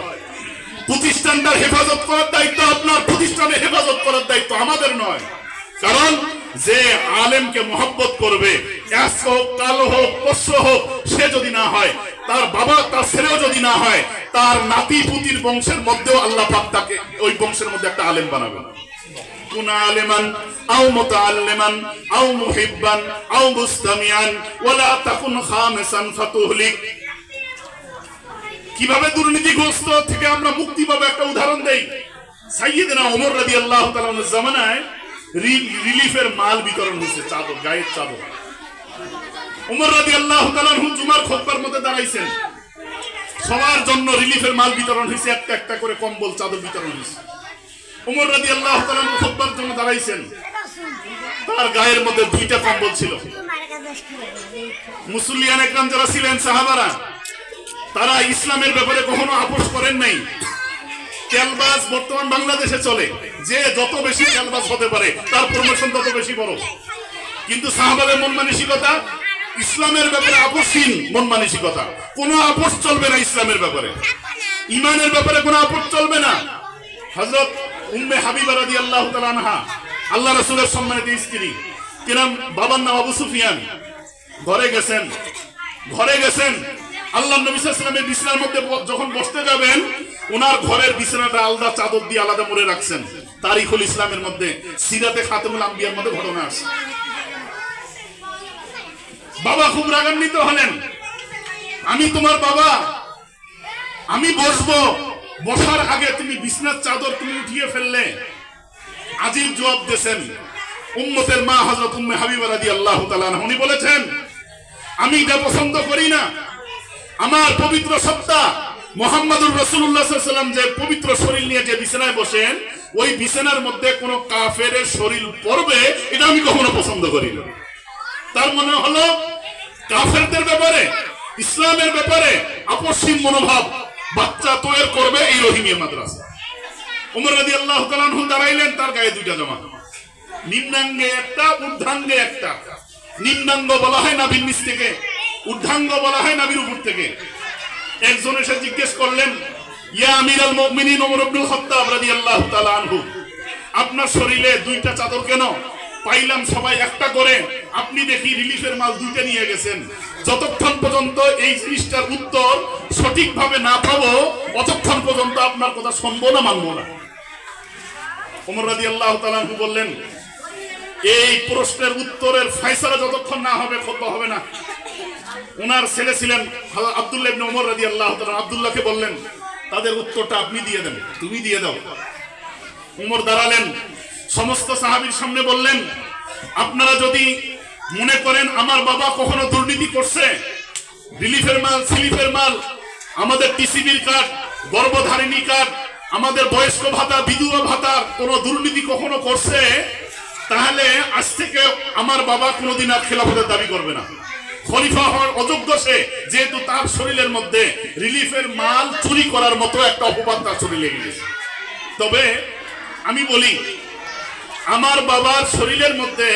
প্রতিষ্ঠানটার হেফাজত করার দায়িত্ব আপনার, প্রতিষ্ঠানের হেফাজত করার দায়িত্ব আমাদের নয়। কারণ যে আলেমকে মহব্বত করবে, অ্যাশ হোক, কালো হোক, পশ্র হোক, সে যদি না হয়, তার বাবা তার ছেলেও যদি না হয়, তার নাতি পুতির বংশের মধ্যেও আল্লাহ পাক তাকে ওই বংশের মধ্যে একটা আলেম বানাবেন। কুন আলিমান আও মুতাআল্লিমান আও মুহিব্বান আও মুস্তামিআন ওয়ালা তাকুন খামিসান ফাতুহলিক। কিভাবে দুর্নীতিগ্রস্ত থেকে আমরা মুক্তি পাবো একটা উদাহরণ দেই। সাইয়েদনা ওমর রাদিয়াল্লাহু তাআলা এর জামানায় রিলিফের মাল বিতরণ হয়েছে, চাদর, গায়ের চাদর। ওমর রাদিয়াল্লাহু তাআলা জুমার খুতবার মধ্যে দাঁড়াইছেন, সবার জন্য রিলিফের মাল বিতরণ হয়েছে, একটা একটা করে কম্বল চাদর বিতরণ হয়েছে। ওমর রাদিয়াল্লাহু তাআলা খুতবার জন্য দাঁড়াইছেন, তার গায়ের মধ্যে 2টা কম্বল ছিল। মুসল্লিয়ান একরাম যারা ছিলেন সাহাবারা, তারা ইসলামের ব্যাপারে কখনো আপোষ করেন নাই। তেলবাজ বর্তমান বাংলাদেশে চলে, যে যত বেশি তেলবাজ হতে পারে তার প্রমোশন তত বেশি বড়। কিন্তু সাহাবাদের মন মানসিকতা ইসলামের ব্যাপারে আপোষহীন মন মানসিকতা, কোনো আপোষ চলবে না ইসলামের ব্যাপারে, ইমানের ব্যাপারে কোনো আপোষ চলবে না। হযরত উম্মে হাবিবা রাদিয়াল্লাহু তাআলা আনহা, আল্লাহ রাসূলের সম্মানিত স্ত্রী, কিরাম বাবার নাম আবু সুফিয়ান, ঘরে গেছেন আল্লাহ নবী সাল্লাল্লাহু আলাইহি ওয়াসাল্লামের বিছানার মধ্যে যখন বসতে যাবেন, ওনার ঘরের বিছানাটা আলাদা চাদর দিয়ে আলাদা মুড়ে রাখছেন। তারিখুল ইসলামের মধ্যে, সিরাতে খাতামুল আম্বিয়ার মধ্যে ঘটনা আছে। বাবা খুব রাগান্বিত হলেন, আমি তোমার বাবা, আমি বসবো, বসার আগে তুমি বিছানার চাদর তুমি উঠিয়ে ফেললে। আজীব জবাব দিয়েছেন উম্মতের মা হযরত উম্মে হাবিবা রাদিয়াল্লাহু তাআলা আনহা। উনি বলেছেন, আমি এটা পছন্দ করি না। আমার পবিত্র সত্তা মুহাম্মদুর রাসূলুল্লাহ সাল্লাল্লাহু আলাইহি ওয়াসাল্লাম যে পবিত্র শরীর নিয়ে যে বিছানায় বসেন, ওই বিছানার মধ্যে কোনো কাফেরের শরীর পড়বে, এটা আমি কখনো পছন্দ করি না। তার মনে হলো কাফেরদের ব্যাপারে, ইসলামের ব্যাপারে আপোষহীন মনোভাব বাচ্চা তৈরি করবে এই রহিমিয়া মাদ্রাসা। ওমর রাদিয়াল্লাহু তাআলা আনহু দাঁড়াইলেন, তার গায়ে 2টা জামা, নিম্নাঙ্গে একটা, ঊর্ধ্বাঙ্গে একটা। নিম্নাঙ্গ বলা হয় নাভির নিচ থেকে, ঊর্ধ্বাঙ্গ বলা হয় নাভির উপর থেকে। একজন এসে জিজ্ঞেস করলেন, ইয়া আমিরাল মুমিনিন ওমর ইবনুল খাত্তাব রাদিয়াল্লাহু তাআলা আনহু, আপনার শরীরে 2টা চাদর কেন? পাইলাম সবাই একটা করে, আপনি দেখি রিলিফের মাল 2টা নিয়ে গেছেন। যতক্ষণ পর্যন্ত এই জিনিসটার উত্তর সঠিকভাবে না পাবো ততক্ষণ পর্যন্ত আপনার কথা শুনবো না, মানবো না। ওমর রাদিয়াল্লাহু তাআলা আনহু বললেন, এই প্রশ্নের উত্তরের ফয়সালা যতক্ষণ না হবে খুতবা হবে না। ওনার ছেলে ছিলেন আব্দুল্লাহ ইবনে ওমর রাদিয়াল্লাহু তাআলা, আব্দুল্লাহকে বললেন তাদের উত্তরটা আপনি দিয়ে দেন, তুমি দিয়ে দাও। ওমর দাঁড়ালেন, সমস্ত সাহাবীর সামনে বললেন, আপনারা যদি মনে করেন আমার বাবা কখনো দুর্নীতি করছে, রিলিফের মাল, সিলিফের মাল, আমাদের টিসিবির কার্ড, গর্ভধারিণী কার্ড, আমাদের বয়স্ক ভাতা, বিধবা ভাতার কোনো দুর্নীতি কখনো করছে, তাহলে আজ থেকে আমার বাবা কোনোদিন আর খেলাফতের দাবি করবে না। খলিফা হওয়ার অযোগ্য সে, যেহেতু তার শরীরের মধ্যে রিলিফের মাল চুরি করার মতো একটা অপবাদ তার শরীরে লেগে গেছে। তবে আমি বলি, আমার বাবার শরীরের মধ্যে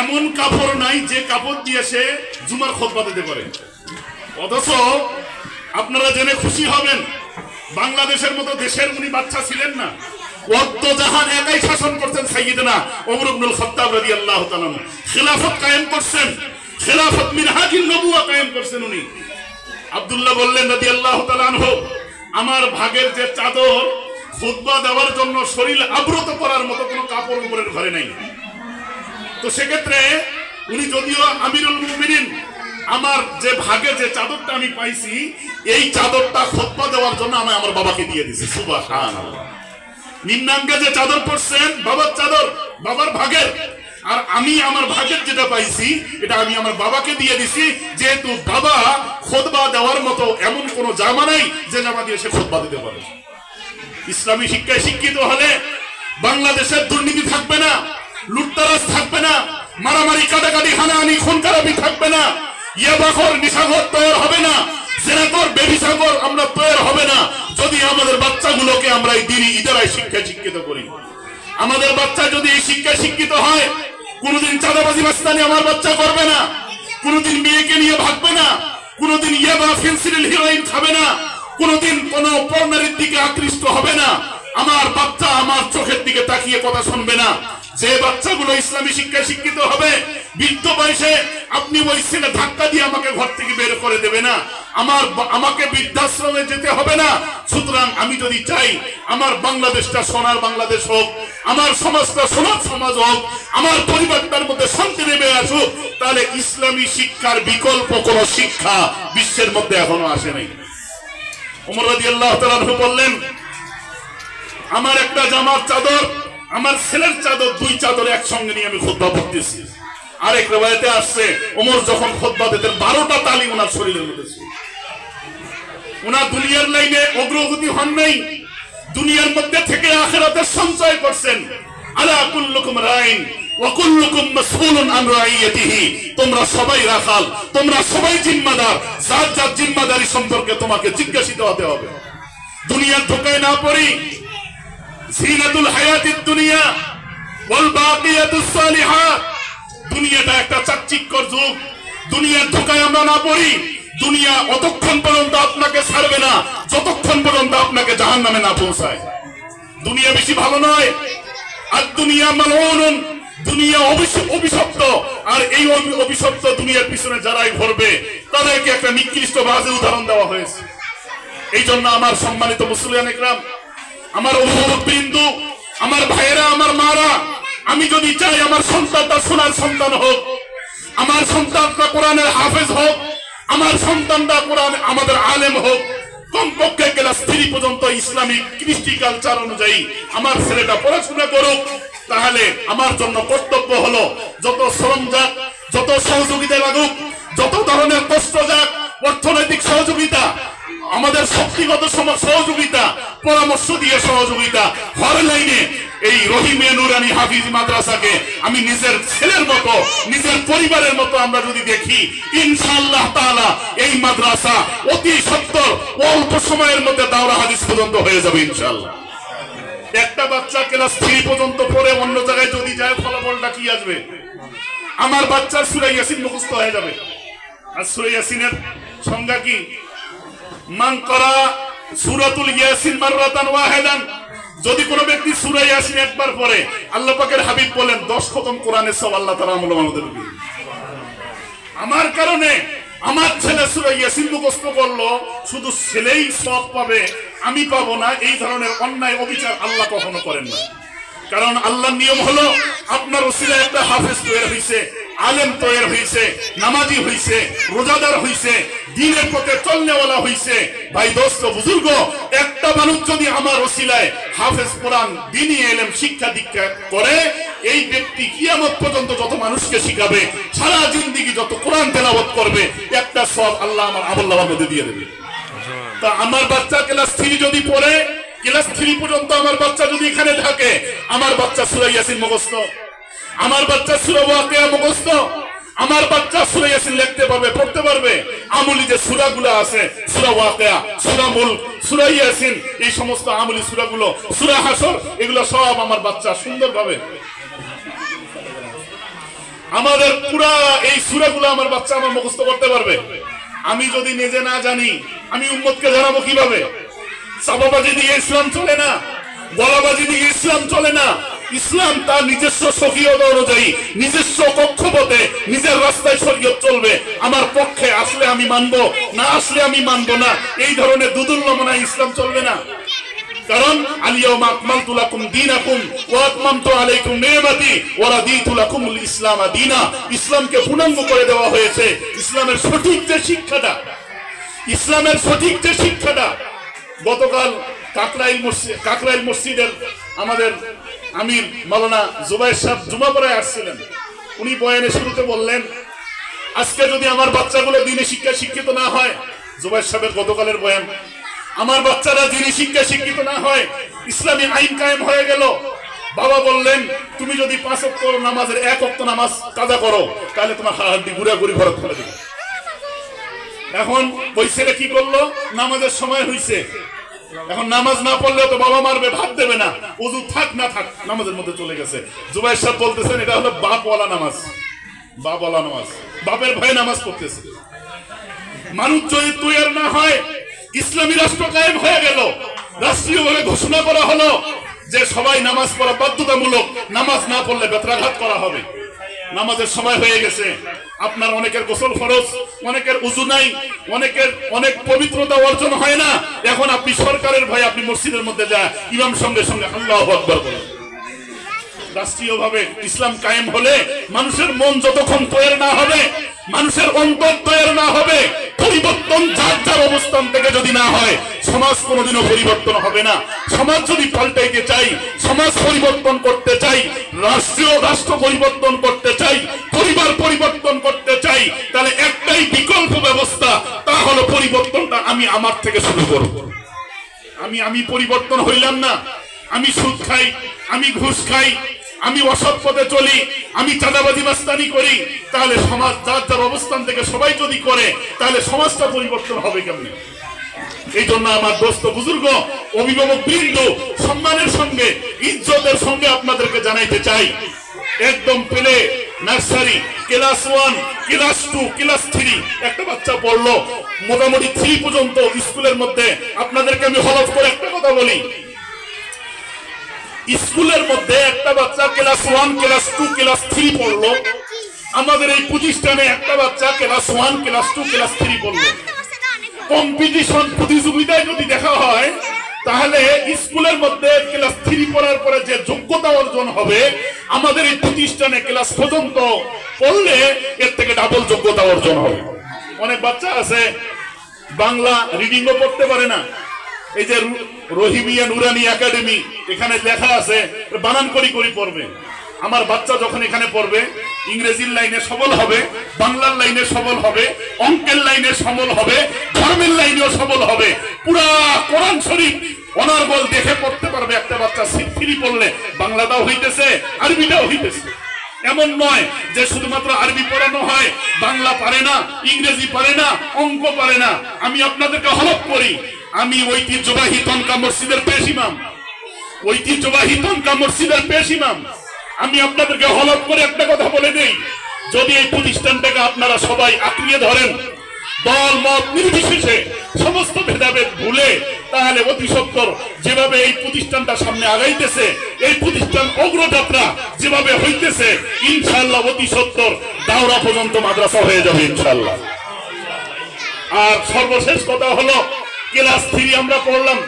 এমন কাপড় নাই যে কাপড় দিয়ে সে জুমার খুতবা দিতে পারে। অথচ আপনারা জেনে খুশি হবেন, বাংলাদেশের মতো দেশের উনি বাচ্চা ছিলেন না, ওয়াক্তজাহান একাই শাসন করতেন সাইয়্যিদনা ওমর ইবনুল খাত্তাব রাদিয়াল্লাহু তাআলা। খেলাফত কায়েম করছেন, খেলাফত মিনহাজুন নবুওয়া কায়েম করছেন উনি। আব্দুল্লাহ বললেন রাদিয়াল্লাহু তাআলা আনহু, আমার ভাগের যে চাদর, খুতবা দেওয়ার জন্য শরীর আবৃত করার মতো কোনো কাপড় উপরের ঘরে নাই। তো সেক্ষেত্রে উনি যদিও আমিরুল মুমিনিন, আমার যে ভাগে যে চাদরটা আমি পাইছি, এই চাদরটা খুতবা দেওয়ার জন্য আমি আমার বাবাকে দিয়ে দিয়েছি। সুবহানাল্লাহ। নিম্নাঙ্গে যে চাদর পরছেন বাবার চাদর, বাবার ভাগের, আর আমি আমার ভাগের যেটা পাইছি এটা আমি আমার বাবাকে দিয়ে দিছি, যেহেতু বাবা খুতবা দেওয়ার মতো এমন কোন জামা নাই যে জামা দিয়ে সে খুতবা দিতে পারে। ইসলামী শিক্ষায় শিক্ষিত হলে বাংলাদেশের দুর্নীতি থাকবে না, লুটতারাজ থাকবে না, মারামারি, কাটাকাটি, হানাহানি, খুন খারাপি থাকবে না, ইয়াবাখোর, নিশাখোর তৈরি হবে না, জেনাখোর, বেবিচাখোর আমরা তৈরি হবে না, যদি আমাদের বাচ্চাগুলোকে আমরা এই দ্বীনি ইদারায় শিক্ষায় শিক্ষিত করি। আমাদের বাচ্চা যদি এই শিক্ষায় শিক্ষিত হয়, কোনোদিন চাঁদাবাজি মাস্তানি আমার বাচ্চা করবে না, কোনোদিন মেয়েকে নিয়ে ভাগবে না, কোনোদিন ইয়াবা, ফেন্সিডিল, হিরোইন খাবে না, কোনোদিন কোনো পর্নারীর দিকে আকৃষ্ট হবে না। আমার বাচ্চা আমার চোখের দিকে তাকিয়ে কথা শুনবে না। যে বাচ্চাগুলো ইসলামী শিক্ষায় শিক্ষিত হবে, বৃদ্ধ বয়সে আপনি ওই ছেলে ধাক্কা দিয়ে আমাকে ঘর থেকে বের করে দেবে না, আমাকে বৃদ্ধাশ্রমে যেতে হবে না। সুতরাং আমি যদি চাই আমার বাংলাদেশটা সোনার বাংলাদেশ হোক, আমার সমাজটা সোনার সমাজ হোক, আমার পরিবারটার মধ্যে শান্তি নেমে আসুক, তাহলে ইসলামী শিক্ষার বিকল্প কোন শিক্ষা বিশ্বের মধ্যে এখনো আসে নাই। ওমর রাদিয়াল্লাহু তাআলা বললেন, আমার একটা জামার চাদর, আমার ছেলের চাদর, দুই চাদর একসঙ্গে নিয়ে আমি খুতবা পড়তেছি। আরেক riwayate আসছে, ওমর যখন খুতবা দিতেন 12টা তালি ওনার শরীরের মধ্যে ছিল। ওনার দুনিয়ার লাইনে অগ্রগতি হন নাই, দুনিয়ার মধ্যে থেকে আখিরাতের সঞ্চয় করছেন। আলা কুল্লুকুম রাইন ওয়া কুল্লুকুম মাসউলুন আন রাইয়াতিহি, তোমরা সবাই রাখাল, তোমরা সবাই জিম্মাদার, যার যার জিম্মাদারি সম্পর্কে তোমাকে জিজ্ঞাসিত হতে হবে। দুনিয়ার ধোঁকায় না পড়ি। জিনাতুল হায়াতিদ দুনিয়া ওয়াল বাকিয়াতুস সালিহাত, দুনিয়াটা একটা চাকচিক্যর যুগ, দুনিয়ার ধোঁকায় আমরা না পড়ি। দুনিয়া অতক্ষণ পর্যন্ত আপনাকে ছাড়বে না যতক্ষণ পর্যন্ত আপনাকে জাহান্নামে না পৌঁছায়। দুনিয়া বেশি ভালো নয়, আর দুনিয়া মালউনুন, দুনিয়া অভিশপ্ত। আর এই অভিশপ্ত দুনিয়ার পিছনে যারাই ঘুরবে তাদেরকে একটা নিকৃষ্ট বাজে উদাহরণ দেওয়া হয়েছে। এই জন্য আমার সম্মানিত মুসলিয়ান ইকরাম, আমার অভিভাবকবৃন্দ, আমার ভাইয়েরা, আমার মারা, আমি যদি চাই আমার সন্তানটা সোনার সন্তান হোক, আমার সন্তানটা কোরআনের হাফেজ হোক, আমার সন্তানটা কোরআন আমাদের আলেম হোক, কমপক্ষে ক্লাস 3 পর্যন্ত ইসলামিক কৃষ্টি কালচার অনুযায়ী আমার ছেলেটা পড়াশোনা করুক, তাহলে আমার জন্য কর্তব্য হলো যত শ্রম যাক, যত সহযোগিতা লাগুক, যত ধরনের কষ্ট যাক, অর্থনৈতিক সহযোগিতা, আমাদের শক্তিগত সহযোগিতা, পরামর্শ দিয়ে সহযোগিতা, হর লাইনে এই রহিমে নুরানি হাফিজ মাদ্রাসাকে আমি নিজের ছেলের মতো, নিজের পরিবারের মতো আমরা যদি দেখি, ইনশাআল্লাহ তাআলা এই মাদ্রাসা অতি সত্বর অল্প সময়ের মধ্যে দাওরা হাদিস পর্যন্ত হয়ে যাবে ইনশাআল্লাহ। একটা বাচ্চা ক্লাস 3 পর্যন্ত পড়ে অন্য জায়গায় যদি যায়, ফলাফলটা কি আসবে? আমার বাচ্চার সূরা ইয়াসিন মুখস্থ হয়ে যাবে। আর সূরা ইয়াসিনের সংজ্ঞা কি? মান করা সূরাতুল ইয়াসিন মাররাতান ওয়াহিদান, যদি কোনো ব্যক্তি সূরা ইয়াসিন একবার পড়ে, আল্লাহ পাকের হাবিব বলেন 10 খতম কোরআনের সওয়াব আল্লাহ তাআলা আমাদের দিবেন। আমার কারণে আমার ছেলে সূরা ইয়াসিন মুখস্থ করলো, শুধু ছেলেই সওয়াব পাবে, আমি পাবো না, এই ধরনের অন্যায় অবিচার আল্লাহ কখনো করেন না। কারণ আল্লাহর নিয়ম হলো আপনার ওসিলায় একটা হাফেজ তৈরি হয়েছে, আলেম তৈরি হয়েছে, নামাজি হয়েছে, রোজাদার হয়েছে, দ্বীনের পথে চলনেওয়ালা হয়েছে। ভাই দোস্ত বুজুর্গ, একটা মানুষ যদি আমার ওসিলায় হাফেজ কোরআন দ্বীনি ইলম শিক্ষা দীক্ষা করে, এই ব্যক্তি কিয়ামত পর্যন্ত যত মানুষকে শিখাবে, সারা জিন্দেগি যত কোরআন তেলাওয়াত করবে, একটা সওয়াব আল্লাহ আমার আমলনামার মধ্যে দিয়ে দেবে। তা আমার বাচ্চা ক্লাস 3 যদি পড়ে, ক্লাস 3 পর্যন্ত আমার বাচ্চা যদি এখানে থাকে, আমার বাচ্চা সূরা ইয়াসিন মুখস্থ, আমার বাচ্চা সূরা ওয়াকিয়া মুখস্থ, আমার বাচ্চা সূরা ইয়াসিন লিখতে পারবে, পড়তে পারবে। আমলি যে সূরাগুলো আছে, সূরা ওয়াকিয়া, সূরা মুলক, সূরা ইয়াসিন, এই সমস্ত আমলি সূরাগুলো, সূরা হাসর, এগুলো সব আমার বাচ্চা সুন্দরভাবে, আমাদের পুরা এই সূরাগুলো আমার বাচ্চা আমার মুখস্থ করতে পারবে। আমি যদি নিজে না জানি, আমি উম্মতকে জানাবো কিভাবে? চাপাবাজি দিয়ে ইসলাম চলে না, গলাবাজি দিয়ে ইসলাম চলে না। ইসলাম তার নিজস্ব শরীয়ত অনুযায়ী, নিজস্ব কক্ষপথে, নিজের রাস্তায় শরীয়ত চলবে। আমার পক্ষে আসলে আমি মানবো, না আসলে আমি মানবো না, এই ধরনের দুদুল্যমনায় ইসলাম চলবে না। কারণ আলিয়াউমা আকমালতু লাকুম দীনাকুম ওয়া আতমামতু আলাইকুম নি'মাতি ওয়া রাদিতু লাকুমুল ইসলাম দীনা। ইসলামকে পূর্ণাঙ্গ করে দেওয়া হয়েছে। ইসলামের সঠিক যে শিক্ষাটা, ইসলামের সঠিক যে শিক্ষাটা, গতকাল কাকরাইল মসজিদের আমাদের আমির মাওলানা জুবাইর সাহেব জুমা পড়ায় আসছিলেন। উনি বয়ানের শুরুতে বললেন, আজকে যদি আমার বাচ্চাগুলো দ্বীনি শিক্ষায় শিক্ষিত না হয়, জুবাইর সাহেবের গতকালের বয়ান, আমার বাচ্চারা দ্বীনি শিক্ষায় শিক্ষিত না হয়, ইসলামী আইন কায়েম হয়ে গেল। বাবা বললেন, তুমি যদি 5 ওয়াক্ত নামাজের 1 ওয়াক্ত নামাজ কাজা করো, তাহলে তোমার হাড়ি ঘুরাঘুরি ঘর ফেলে দেবে। এখন ওই ছেলে কি করলো? নামাজের সময় হয়েছে, এখন নামাজ না পড়লে তো বাবা মারবে, ভাত দেবে না, ওযু থাক না থাক, নামাজের মধ্যে চলে গেছে। জুবাইর সাহেব বলতেছেন, এটা হলো বাপওয়ালা নামাজ, বাপওয়ালা নামাজ, বাপের ভয়ে নামাজ পড়তেছে। মানুষ যদি তৈরি না হয়, ইসলামী রাষ্ট্র কায়েম হয়ে গেল, রাষ্ট্রীয়ভাবে ঘোষণা করা হলো যে সবাই নামাজ পড়া বাধ্যতামূলক, নামাজ না পড়লে বেত্রাঘাত করা হবে। নামাজের সময় হয়ে গেছে, আপনার অনেকের গোসল ফরজ, অনেকের উযু নাই, অনেকের অনেক পবিত্রতা অর্জন হয় না। এখন আপনি সরকারের ভয়ে আপনি মসজিদের মধ্যে যায়, ইমাম সঙ্গে সঙ্গে আল্লাহু আকবার বলেন। রাষ্ট্রীয়ভাবে ইসলাম কায়েম হলে মানুষের মন যতক্ষণ তৈরি না হবে, মানুষের অন্তর তৈরি না হবে, পরিবর্তন যার যার অবস্থান থেকে যদি না হয়, সমাজ কোনোদিনও পরিবর্তন হবে না। সমাজ যদি পাল্টাইতে চাই, সমাজ পরিবর্তন করতে চাই, রাষ্ট্র পরিবর্তন করতে চাই, পরিবার পরিবর্তন করতে চাই, তাহলে একটাই বিকল্প ব্যবস্থা, তা হলো পরিবর্তনটা আমি আমার থেকে শুরু করব। আমি পরিবর্তন হইলাম না, আমি সুদ খাই, আমি ঘুষ খাই, আমি অসৎ পথে চলি, আমি চাঁদাবাজি মাস্তানি করি, তাহলে সমাজ যার যার অবস্থান থেকে সবাই যদি করে, তাহলে সমাজটা পরিবর্তন হবে কেমনে? এই জন্য আমার দোস্ত বুজুর্গ, অভিভাবক বৃন্দ, সম্মানের সঙ্গে, ইজ্জতের সঙ্গে আপনাদেরকে জানাইতে চাই, একদম পেলে নার্সারি, ক্লাস 1, ক্লাস 2, ক্লাস 3 একটা বাচ্চা পড়লো, মোটামুটি 3 পর্যন্ত স্কুলের মধ্যে। আপনাদেরকে আমি হলফ করে একটা কথা বলি, স্কুলের মধ্যে একটা বাচ্চা ক্লাস 1, ক্লাস 2, ক্লাস 3 পড়লো, আমাদের এই প্রতিষ্ঠানে একটা বাচ্চা ক্লাস 1, ক্লাস 2, ক্লাস 3 পড়লো। কম্পিটিশন, প্রতিযোগিতায় যদি দেখা হয়, তাহলে স্কুলের মধ্যে ক্লাস 3 পড়ার পরে যে যোগ্যতা অর্জন হবে, আমাদের এই প্রতিষ্ঠানে ক্লাস পর্যন্ত পড়লে এর থেকে ডাবল যোগ্যতা অর্জন হবে। অনেক বাচ্চা আছে বাংলা রিডিংও পড়তে পারে না, এই যে রহিমিয়া নুরানি একাডেমি, এখানে লেখা আছে বানান করি পড়বে। আমার বাচ্চা যখন এখানে পড়বে, ইংরেজির লাইনে সবল হবে, বাংলার লাইনে সবল হবে, অঙ্কের লাইনে সবল হবে, ধর্মের লাইনেও সবল হবে। পুরা কোরআন শরীফ অনর্গল দেখে পড়তে পারবে একটা বাচ্চা। 3 পড়লে বাংলাটাও হইতেছে, আরবিটাও হইতেছে। এমন নয় যে শুধুমাত্র আরবি পড়ানো হয়, বাংলা পারে না, ইংরেজি পারে না, অঙ্ক পারে না। আমি আপনাদেরকে হলফ করি, আমি ঐতিহ্যবাহী তনকা মসজিদের পেশ ইমাম, ঐতিহ্যবাহী তনকা মসজিদের পেশ ইমাম। আমি আপনাদেরকে হলফ করে একটা কথা বলে দেই, যদি এই প্রতিষ্ঠানটাকে আপনারা সবাই আঁকড়িয়ে ধরেন, দল মত নির্বিশেষে, সমস্ত ভেদাভেদ ভুলে, তাহলে অতি সত্বর যেভাবে এই প্রতিষ্ঠানটা সামনে আগাইতেছে, এই প্রতিষ্ঠান অগ্রযাত্রা যেভাবে হইতেছে, ইনশাআল্লাহ অতি সত্বর দাওরা পর্যন্ত মাদ্রাসা হয়ে যাবে ইনশাআল্লাহ। আর সর্বশেষ কথা হলো ক্লাস 3 আমরা পড়লাম,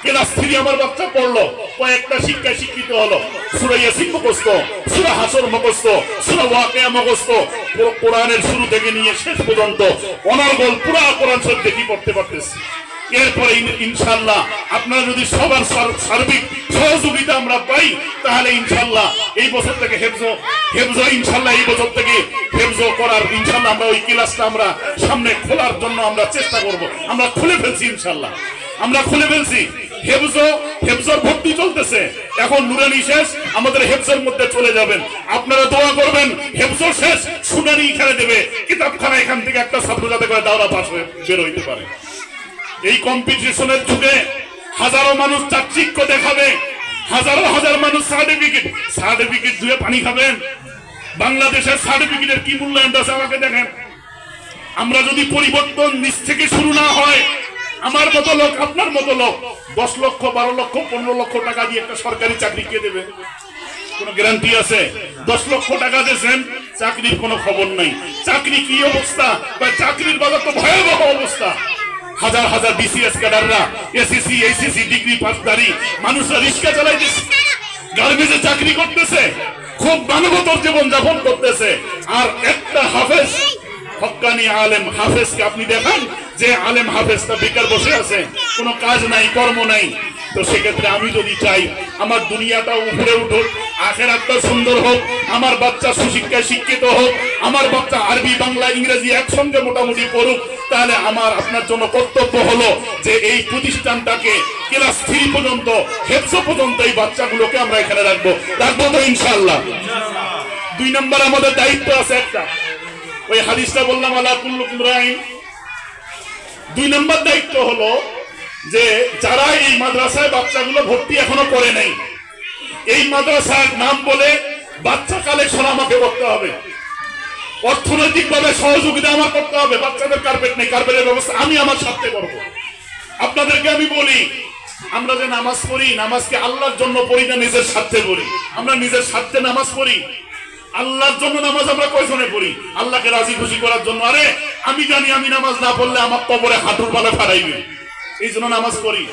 ক্লাস 3 আমার বাচ্চা পড়লো, কয়েকটা শিক্ষায় শিক্ষিত হলো, সূরা ইয়াসিন মুখস্থ, সূরা হাসর মুখস্থ, সূরা ওয়াকিয়া মুখস্থ, কোরআনের শুরু থেকে নিয়ে শেষ পর্যন্ত অনর্গল পুরো কোরআন শরীফ দেখি পড়তে পারতেছি। এরপরে ইনশাআল্লাহ আপনারা যদি সবার সার্বিক সহযোগিতা আমরা পাই তাহলে ইনশাআল্লাহ এই বছর থেকে হেফজ ইনশাআল্লাহ এই বছর থেকে হেফজ করার ইনশাআল্লাহ আমরা ওই ক্লাসটা আমরা সামনে খোলার জন্য আমরা চেষ্টা করব। আমরা খুলে ফেলছি ইনশাআল্লাহ, আমরা খুলে ফেলছি। হেফজর ভর্তি চলতেছে, এখন নুরানি শেষ, আমাদের হেফজের মধ্যে চলে যাবেন। আপনারা দোয়া করবেন হেফজ শেষ, শুনানি এখানে দেবে, কিতাবখানা এখান থেকে একটা ছাত্র যাতে করে দাওরা পাস হয়ে বের হইতে পারে। এই কম্পিটিশনের যুগে হাজারো মানুষ চাকচিক্য দেখাবে, হাজারো হাজার মানুষ সার্টিফিকেট ধুয়ে পানি খাবেন। বাংলাদেশের সার্টিফিকেটের কি মূল্যায়ন আছে আমাকে দেখেন। আমরা যদি পরিবর্তন নিচ থেকে শুরু না হয়, আমার মতো লোক আপনার মতো লোক 10 লক্ষ 12 লক্ষ 15 লক্ষ টাকা দিয়ে একটা সরকারি চাকরি কে দেবে? কোন গ্যারান্টি আছে? 10 লক্ষ টাকা দিয়েছেন, চাকরির কোনো খবর নাই। চাকরি কি অবস্থা, বা চাকরির বাজার তো ভয়াবহ অবস্থা। হাজার হাজার বিসিএস ক্যাডাররা এসএসসি এইচএসসি ডিগ্রি পাসধারী মানুষরা রিক্সা চালাইতেছে, গার্মেন্টসে চাকরি করতেছে, খুব মানবতর জীবন যাপন করতেছে। আর একটা হাফেজ, হক্কানি আলেম হাফেজকে আপনি দেখান যে আলেম হাফেজটা বেকার বসে আছে, কোনো কাজ নাই, কর্ম নাই। তো সেক্ষেত্রে আমি যদি চাই আমার দুনিয়াটা উপরে উঠুক, আখেরাতটা সুন্দর হোক, আমার বাচ্চা সুশিক্ষায় শিক্ষিত হোক, আমার বাচ্চা আরবি বাংলা ইংরেজি একসঙ্গে মোটামুটি পড়ুক, তাহলে আমার আপনার জন্য কর্তব্য হলো যে এই প্রতিষ্ঠানটাকে ক্লাস 3 পর্যন্ত হেফজ পর্যন্ত এই বাচ্চাগুলোকে আমরা এখানে রাখবো তো ইনশাআল্লাহ। 2 নম্বর আমাদের দায়িত্ব আছে একটা, ওই হাদিসটা বললাম আলা কুল্লুকুম রাইন। 2 নম্বর দায়িত্ব হলো যে যারা এই মাদ্রাসায় বাচ্চাগুলো ভর্তি এখনো করে নাই, এই মাদ্রাসার নাম বলে বাচ্চা কালেকশন আমাকে করতে হবে, অর্থনৈতিক ভাবে সহযোগিতা আমার করতে হবে। বাচ্চাদের কার্পেট নেই, কার্পেটের ব্যবস্থা আমি আমার স্বার্থে করব। আপনাদেরকে আমি বলি, আমরা যে নামাজ পড়ি, নামাজকে আল্লাহর জন্য পড়ি না নিজের স্বার্থে পড়ি? আমরা নিজের স্বার্থে নামাজ পড়ি। আল্লাহর জন্য নামাজ আমরা কয়জনে পড়ি? আল্লাহকে রাজি খুশি করার জন্য। আরে আমি জানি আমি নামাজ না পড়লে আমার কবরে হাঁটুর বালা ফাড়াইবে, এই জন্য নামাজ পড়ি।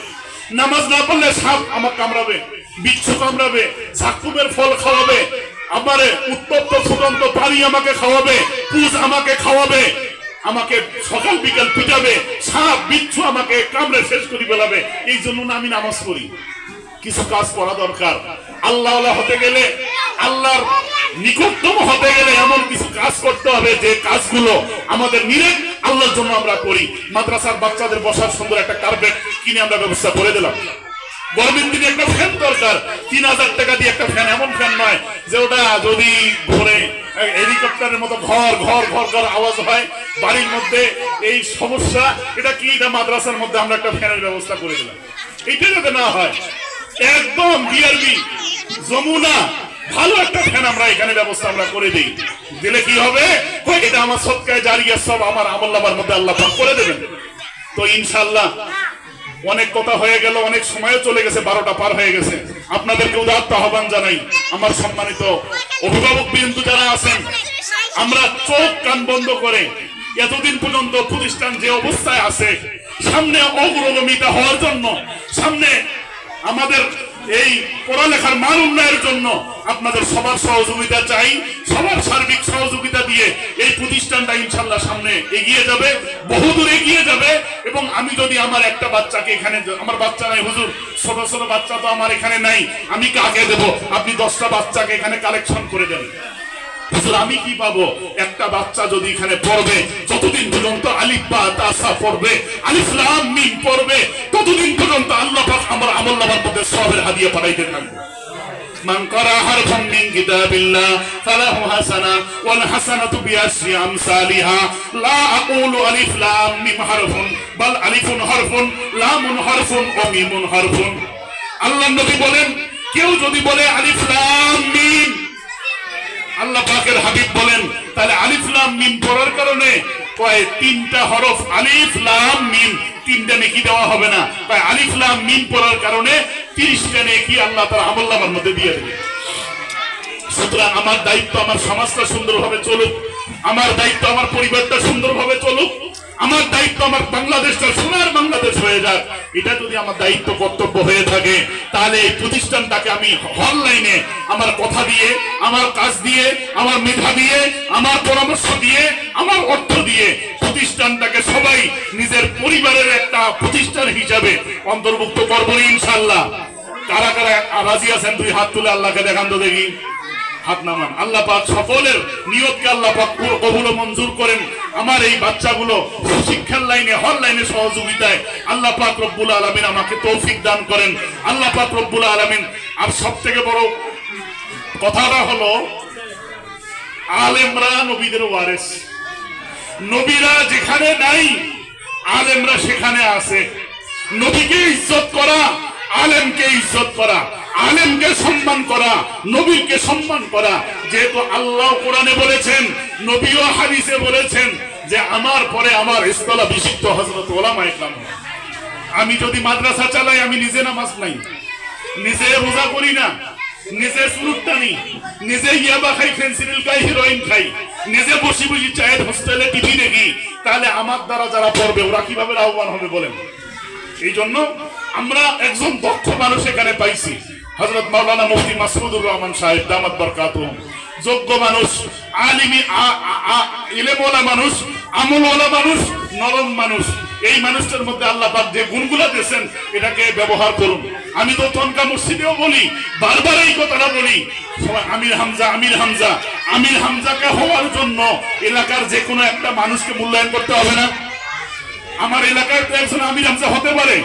নামাজ না পড়লে সাপ আমার কামড়াবে, বিচ্ছু কামড়াবে, ঝাকুমের ফল খাওয়াবে, আমার উত্তপ্ত ফুটন্ত পানি আমাকে খাওয়াবে, পুজ আমাকে খাওয়াবে, আমাকে সকাল বিকাল পিটাবে, সাপ বিচ্ছু আমাকে কামড়ে শেষ করে ফেলাবে। এই জন্য না আমি নামাজ পড়ি। কিছু কাজ করা দরকার। আল্লাহ হতে গেলে, আল্লাহর নিকটতম হতে গেলে এমন কিছু কাজ করতে হবে যে কাজগুলো আমাদের নিরেট আল্লাহর জন্য আমরা করি। মাদ্রাসার বাচ্চাদের বসার সুন্দর একটা কার্পেট কিনে আমরা ব্যবস্থা করে দিলাম। গরমের দিনে একটা ফ্যান দরকার, 3000 টাকা দিয়ে একটা ফ্যান, এমন ফ্যান নয় যে ওটা যদি ঘুরে হেলিকপ্টারের মতো ঘর ঘর ঘর ঘর আওয়াজ হয় বাড়ির মধ্যে, এই সমস্যা। এটা কি, এটা মাদ্রাসার মধ্যে আমরা একটা ফ্যানের ব্যবস্থা করে দিলাম। এইটা যাতে না হয়, একদম বিআরবি যমুনা ভালো একটা ফ্যান আমরা এখানে ব্যবস্থা আমরা করে দিই। দিলে কি হবে, এটা আমার সদকায়ে জারিয়া, সব আমার আমলনামার মধ্যে আল্লাহ পাক করে দেবেন। তো ইনশাআল্লাহ অনেক কথা হয়ে গেল, অনেক সময় চলে গেছে, 12টা পার হয়ে গেছে। আপনাদেরকে উদাত্ত আহ্বান জানাই, আমার সম্মানিত অভিভাবক বৃন্দ যারা আছেন, আমরা চোখ কান বন্ধ করে এতদিন পর্যন্ত প্রতিষ্ঠান যে অবস্থায় আছে, সামনে অগ্রগামিতা হওয়ার জন্য, সামনে আমাদের এই পড়ালেখার মান উন্নয়নের জন্য আপনাদের সবার সহযোগিতা চাই। সবার সার্বিক সহযোগিতা দিয়ে এই প্রতিষ্ঠানটা ইনশাআল্লাহ সামনে এগিয়ে যাবে, বহুদূর এগিয়ে যাবে। এবং আমি যদি আমার একটা বাচ্চাকে এখানে, আমার বাচ্চা নাই হুজুর, ছোট ছোট বাচ্চা তো আমার এখানে নাই, আমি কাকে দেব? আপনি 10টা বাচ্চাকে এখানে কালেকশন করে দেন। হুজুর আমি কি পাবো? একটা বাচ্চা যদি এখানে পড়বে, যতদিন পর্যন্ত আলিফ বা তাসা পড়বে, আলিফ লাম মিম পড়বে, ততদিন পর্যন্ত আল্লাহ পাক আমার আমলনামার মধ্যে সওয়াবের হাদিয়া পাঠাইতে থাকবে। মান ক্বারা হারফান মিন কিতাবিল্লাহ ফালাহু হাসানা ওয়াল হাসানাতু বিআশরি আমসালিহা লা আকুলু আলিফ লাম মিম হারফুন বাল আলিফুন হারফুন লামুন হারফুন ওয়া মিমুন হারফুন। আল্লাহর নবী বলেন, কেউ যদি বলে আলিফ লাম মিম, আল্লাহ পাকের হাবিব বলেন, তাহলে আলিফ লাম মিম পড়ার কারণে কয় 3টা হরফ আলিফ লাম মিম, 3টা নেকি দেওয়া হবে না। তাই আলিফ লাম মিম পড়ার কারণে 30টা নেকি আল্লাহ তার আমলনামার মধ্যে দিয়ে দেবে। সুতরাং আমার দায়িত্ব আমার সমাজটা সুন্দরভাবে চলুক, আমার দায়িত্ব আমার পরিবারটা সুন্দরভাবে চলুক, আমার দায়িত্ব আমার বাংলাদেশটা সোনার বাংলাদেশ হয়ে যাক, এটা যদি আমার দায়িত্ব কর্তব্য হয়ে থাকে, তাহলে এই প্রতিষ্ঠানটাকে আমি অনলাইনে আমার কথা দিয়ে, আমার কাজ দিয়ে, আমার মেধা দিয়ে, আমার পরামর্শ দিয়ে, আমার অর্থ দিয়ে প্রতিষ্ঠানটাকে সবাই নিজের পরিবারের একটা প্রতিষ্ঠান হিসাবে অন্তর্ভুক্ত করবো ইনশাআল্লাহ। কারা কারা রাজি আছেন? দুই হাত তুলে আল্লাহকে দেখান তো দেখি, হাত নামান। আল্লাহ পাক সকলের নিয়তকে আল্লাহ পাক কবুল ও মঞ্জুর করেন। আমার এই বাচ্চাগুলো শিক্ষার লাইনে হল লাইনে সহযোগিতায় আল্লাহ পাক রব্বুল আলামিন আমাকে তৌফিক দান করেন। আল্লাহ পাক রব্বুল আলামিন। আর সব থেকে বড় কথাটা হলো, আলেমরা নবীদের ওয়ারিস। নবীরা যেখানে নাই আলেমরা সেখানে আছে। নবীকে ইজ্জত করা, আলেমকে ইজ্জত করা, আলেমকে সম্মান করা, নবীকে সম্মান করা। যেহেতু আল্লাহ কোরআনে বলেছেন, নবীও হাদিসে বলেছেন যে আমার পরে আমার স্থলা বিশিষ্ট হযরত উলামায়ে কেরাম। আমি যদি মাদ্রাসা চালাই, আমি নিজে নামাজ নাই, নিজে রোজা করি না, নিজে সুরুত টানি, নিজে ইয়াবা খাই, ফেন্সিডিল খাই, হিরোইন খাই, নিজে বসি বসি চায়ের হোস্টেলে টিভি দেখি, তাহলে আমার দ্বারা যারা পড়বে ওরা কিভাবে লাভবান হবে বলেন? এই জন্য আমরা একজন দক্ষ মানুষ এখানে পাইছি, হযরত মাওলানা মুফতি মাসউদুর রহমান সাহেব দামাত বরকাতুহুম। যোগ্য মানুষ, আলিমি ইলমওয়ালা মানুষ, আমলওয়ালা মানুষ, নরম মানুষ। এই মানুষটার মধ্যে আল্লাহ পাক যে গুণগুলো দিয়েছেন এটাকে ব্যবহার করুন। আমি তো তনকা মসজিদেও বলি, বারবার এই কথাটা বলি, আমির হামজা, আমির হামজা, আমির হামজাকে হওয়ার জন্য এলাকার যে কোনো একটা মানুষকে মূল্যায়ন করতে হবে না? আমার এলাকায় তো একজন আমির হামজা হতে পারে,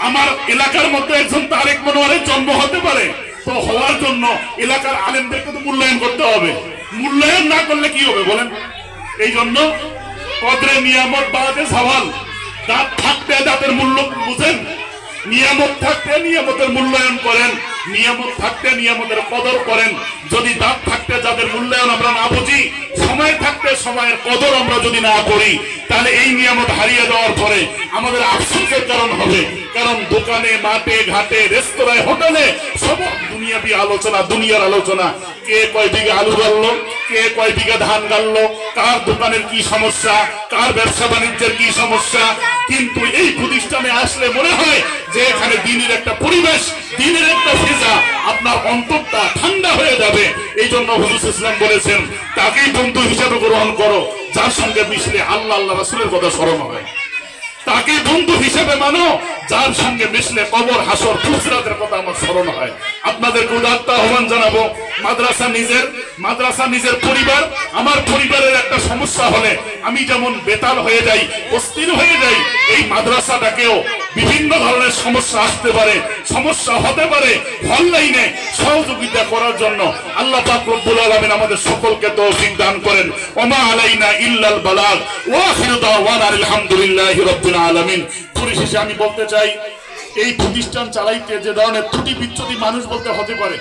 আমার এলাকার মধ্যে একজন তারেক মনোয়ারের জন্ম হতে পারে। তো হওয়ার জন্য এলাকার আলেমদেরকে তো মূল্যায়ন করতে হবে। মূল্যায়ন না করলে কি হবে বলেন? এই জন্য কদরে নিয়ামত বাদে সওয়াল। দাঁত থাকতে দাঁতের মূল্য বুঝেন, নিয়ামত থাকতে নিয়ামতের মূল্যায়ন করেন, নিয়ামত থাকতে নিয়ামতের কদর করেন। যদি দাঁত থাকতে যাদের মূল্যায়ন আমরা না বুঝি, সময় থাকতে সময়ের কদর আমরা যদি না করি, তাহলে এই নিয়ামত হারিয়ে দেওয়ার পরে আমাদের আফসোসের কারণ হবে। কারণ দোকানে, মাঠে, ঘাটে, রেস্তোরাঁয়, হোটেলে সব দুনিয়াবি আলোচনা, দুনিয়ার আলোচনা। কে কয় বিঘা আলু গাললো, কে কয় বিঘা ধান গাললো, কার দোকানের কি সমস্যা, কার ব্যবসা বাণিজ্যের কি সমস্যা। কিন্তু এই প্রতিষ্ঠানে আসলে মনে হয় যে এখানে দিনের একটা পরিবেশ, দিনের একটা ফিজা, আপনার অন্তরটা ঠান্ডা হয়ে যাবে। এই জন্য হুজুর ইসলাম বলেছেন, তাকেই বন্ধু হিসাবে গ্রহণ করো যার সঙ্গে মিশলে আল্লাহ আল্লাহ রাসূলের কথা স্মরণ হয়। তাকে বন্ধু হিসেবে মানো যার সঙ্গে মিশলে কবর, হাসর, ফুসরাতের কথা আমার স্মরণ হয়। আপনাদেরকে উদাত্ত আহ্বান জানাবো, মাদ্রাসা নিজের পরিবার। আমার পরিবারের একটা সমস্যা হলে আমি যেমন বেতাল হয়ে যাই, অস্থির হয়ে যাই, এই মাদ্রাসাটাকেও বিভিন্ন ধরনের সমস্যা আসতে পারে, সমস্যা হতে পারে। অনলাইনে সহযোগিতা করার জন্য আল্লাহ পাক রব্বুল আলামিন আমাদের সকলকে তৌফিক দান করেন। ওমা আলাইনা ইল্লাল বালাগ ওয়া আখিরু দাওয়ানা আলহামদুলিল্লাহি রাব্বিল আলামিন। পরিশেষে আমি বলতে চাই, এই প্রতিষ্ঠান চালাইতে যে ধরনের ত্রুটি বিচ্যুতি মানুষ বলতে হতে পারে,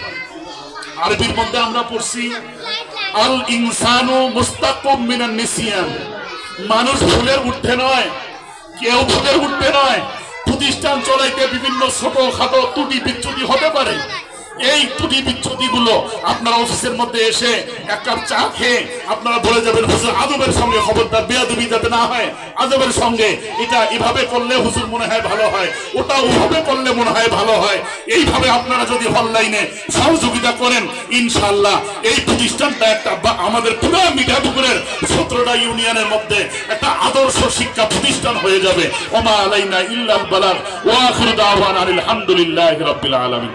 আরবির মধ্যে আমরা পড়ছি আল ইনসানু মুস্তাকুম মিনান নিসিয়ান। মানুষ ভুলের ঊর্ধ্বে নয়, কেউ ভুলের ঊর্ধ্বে নয়। প্রতিষ্ঠান চলাইতে বিভিন্ন ছোট খাটো ত্রুটি বিচ্যুতি হতে পারে। এই ত্রুটি বিচ্যুতি গুলো আপনার অফিসের মধ্যে এসে এক কাপ চা খেয়ে আপনারা বলে যাবেন, হুজুর আদবের সঙ্গে, খবরদার বেয়াদবি যাতে না হয়, আদবের সঙ্গে এটা এভাবে করলে হুজুর মনে হয় ভালো হয়, ওটা ওভাবে করলে মনে হয় ভালো হয়। এইভাবে আপনারা যদি অনলাইনে সহযোগিতা করেন, ইনশাআল্লাহ এই প্রতিষ্ঠানটা একটা আমাদের পুরো মিঠাপুকুরের 17টা ইউনিয়নের মধ্যে একটা আদর্শ শিক্ষা প্রতিষ্ঠান হয়ে যাবে। ওমা আলাইনা ইল্লাল বালাগ ওয়া আখিরু দাওয়ানা আলহামদুলিল্লাহি রাব্বিল আলামিন।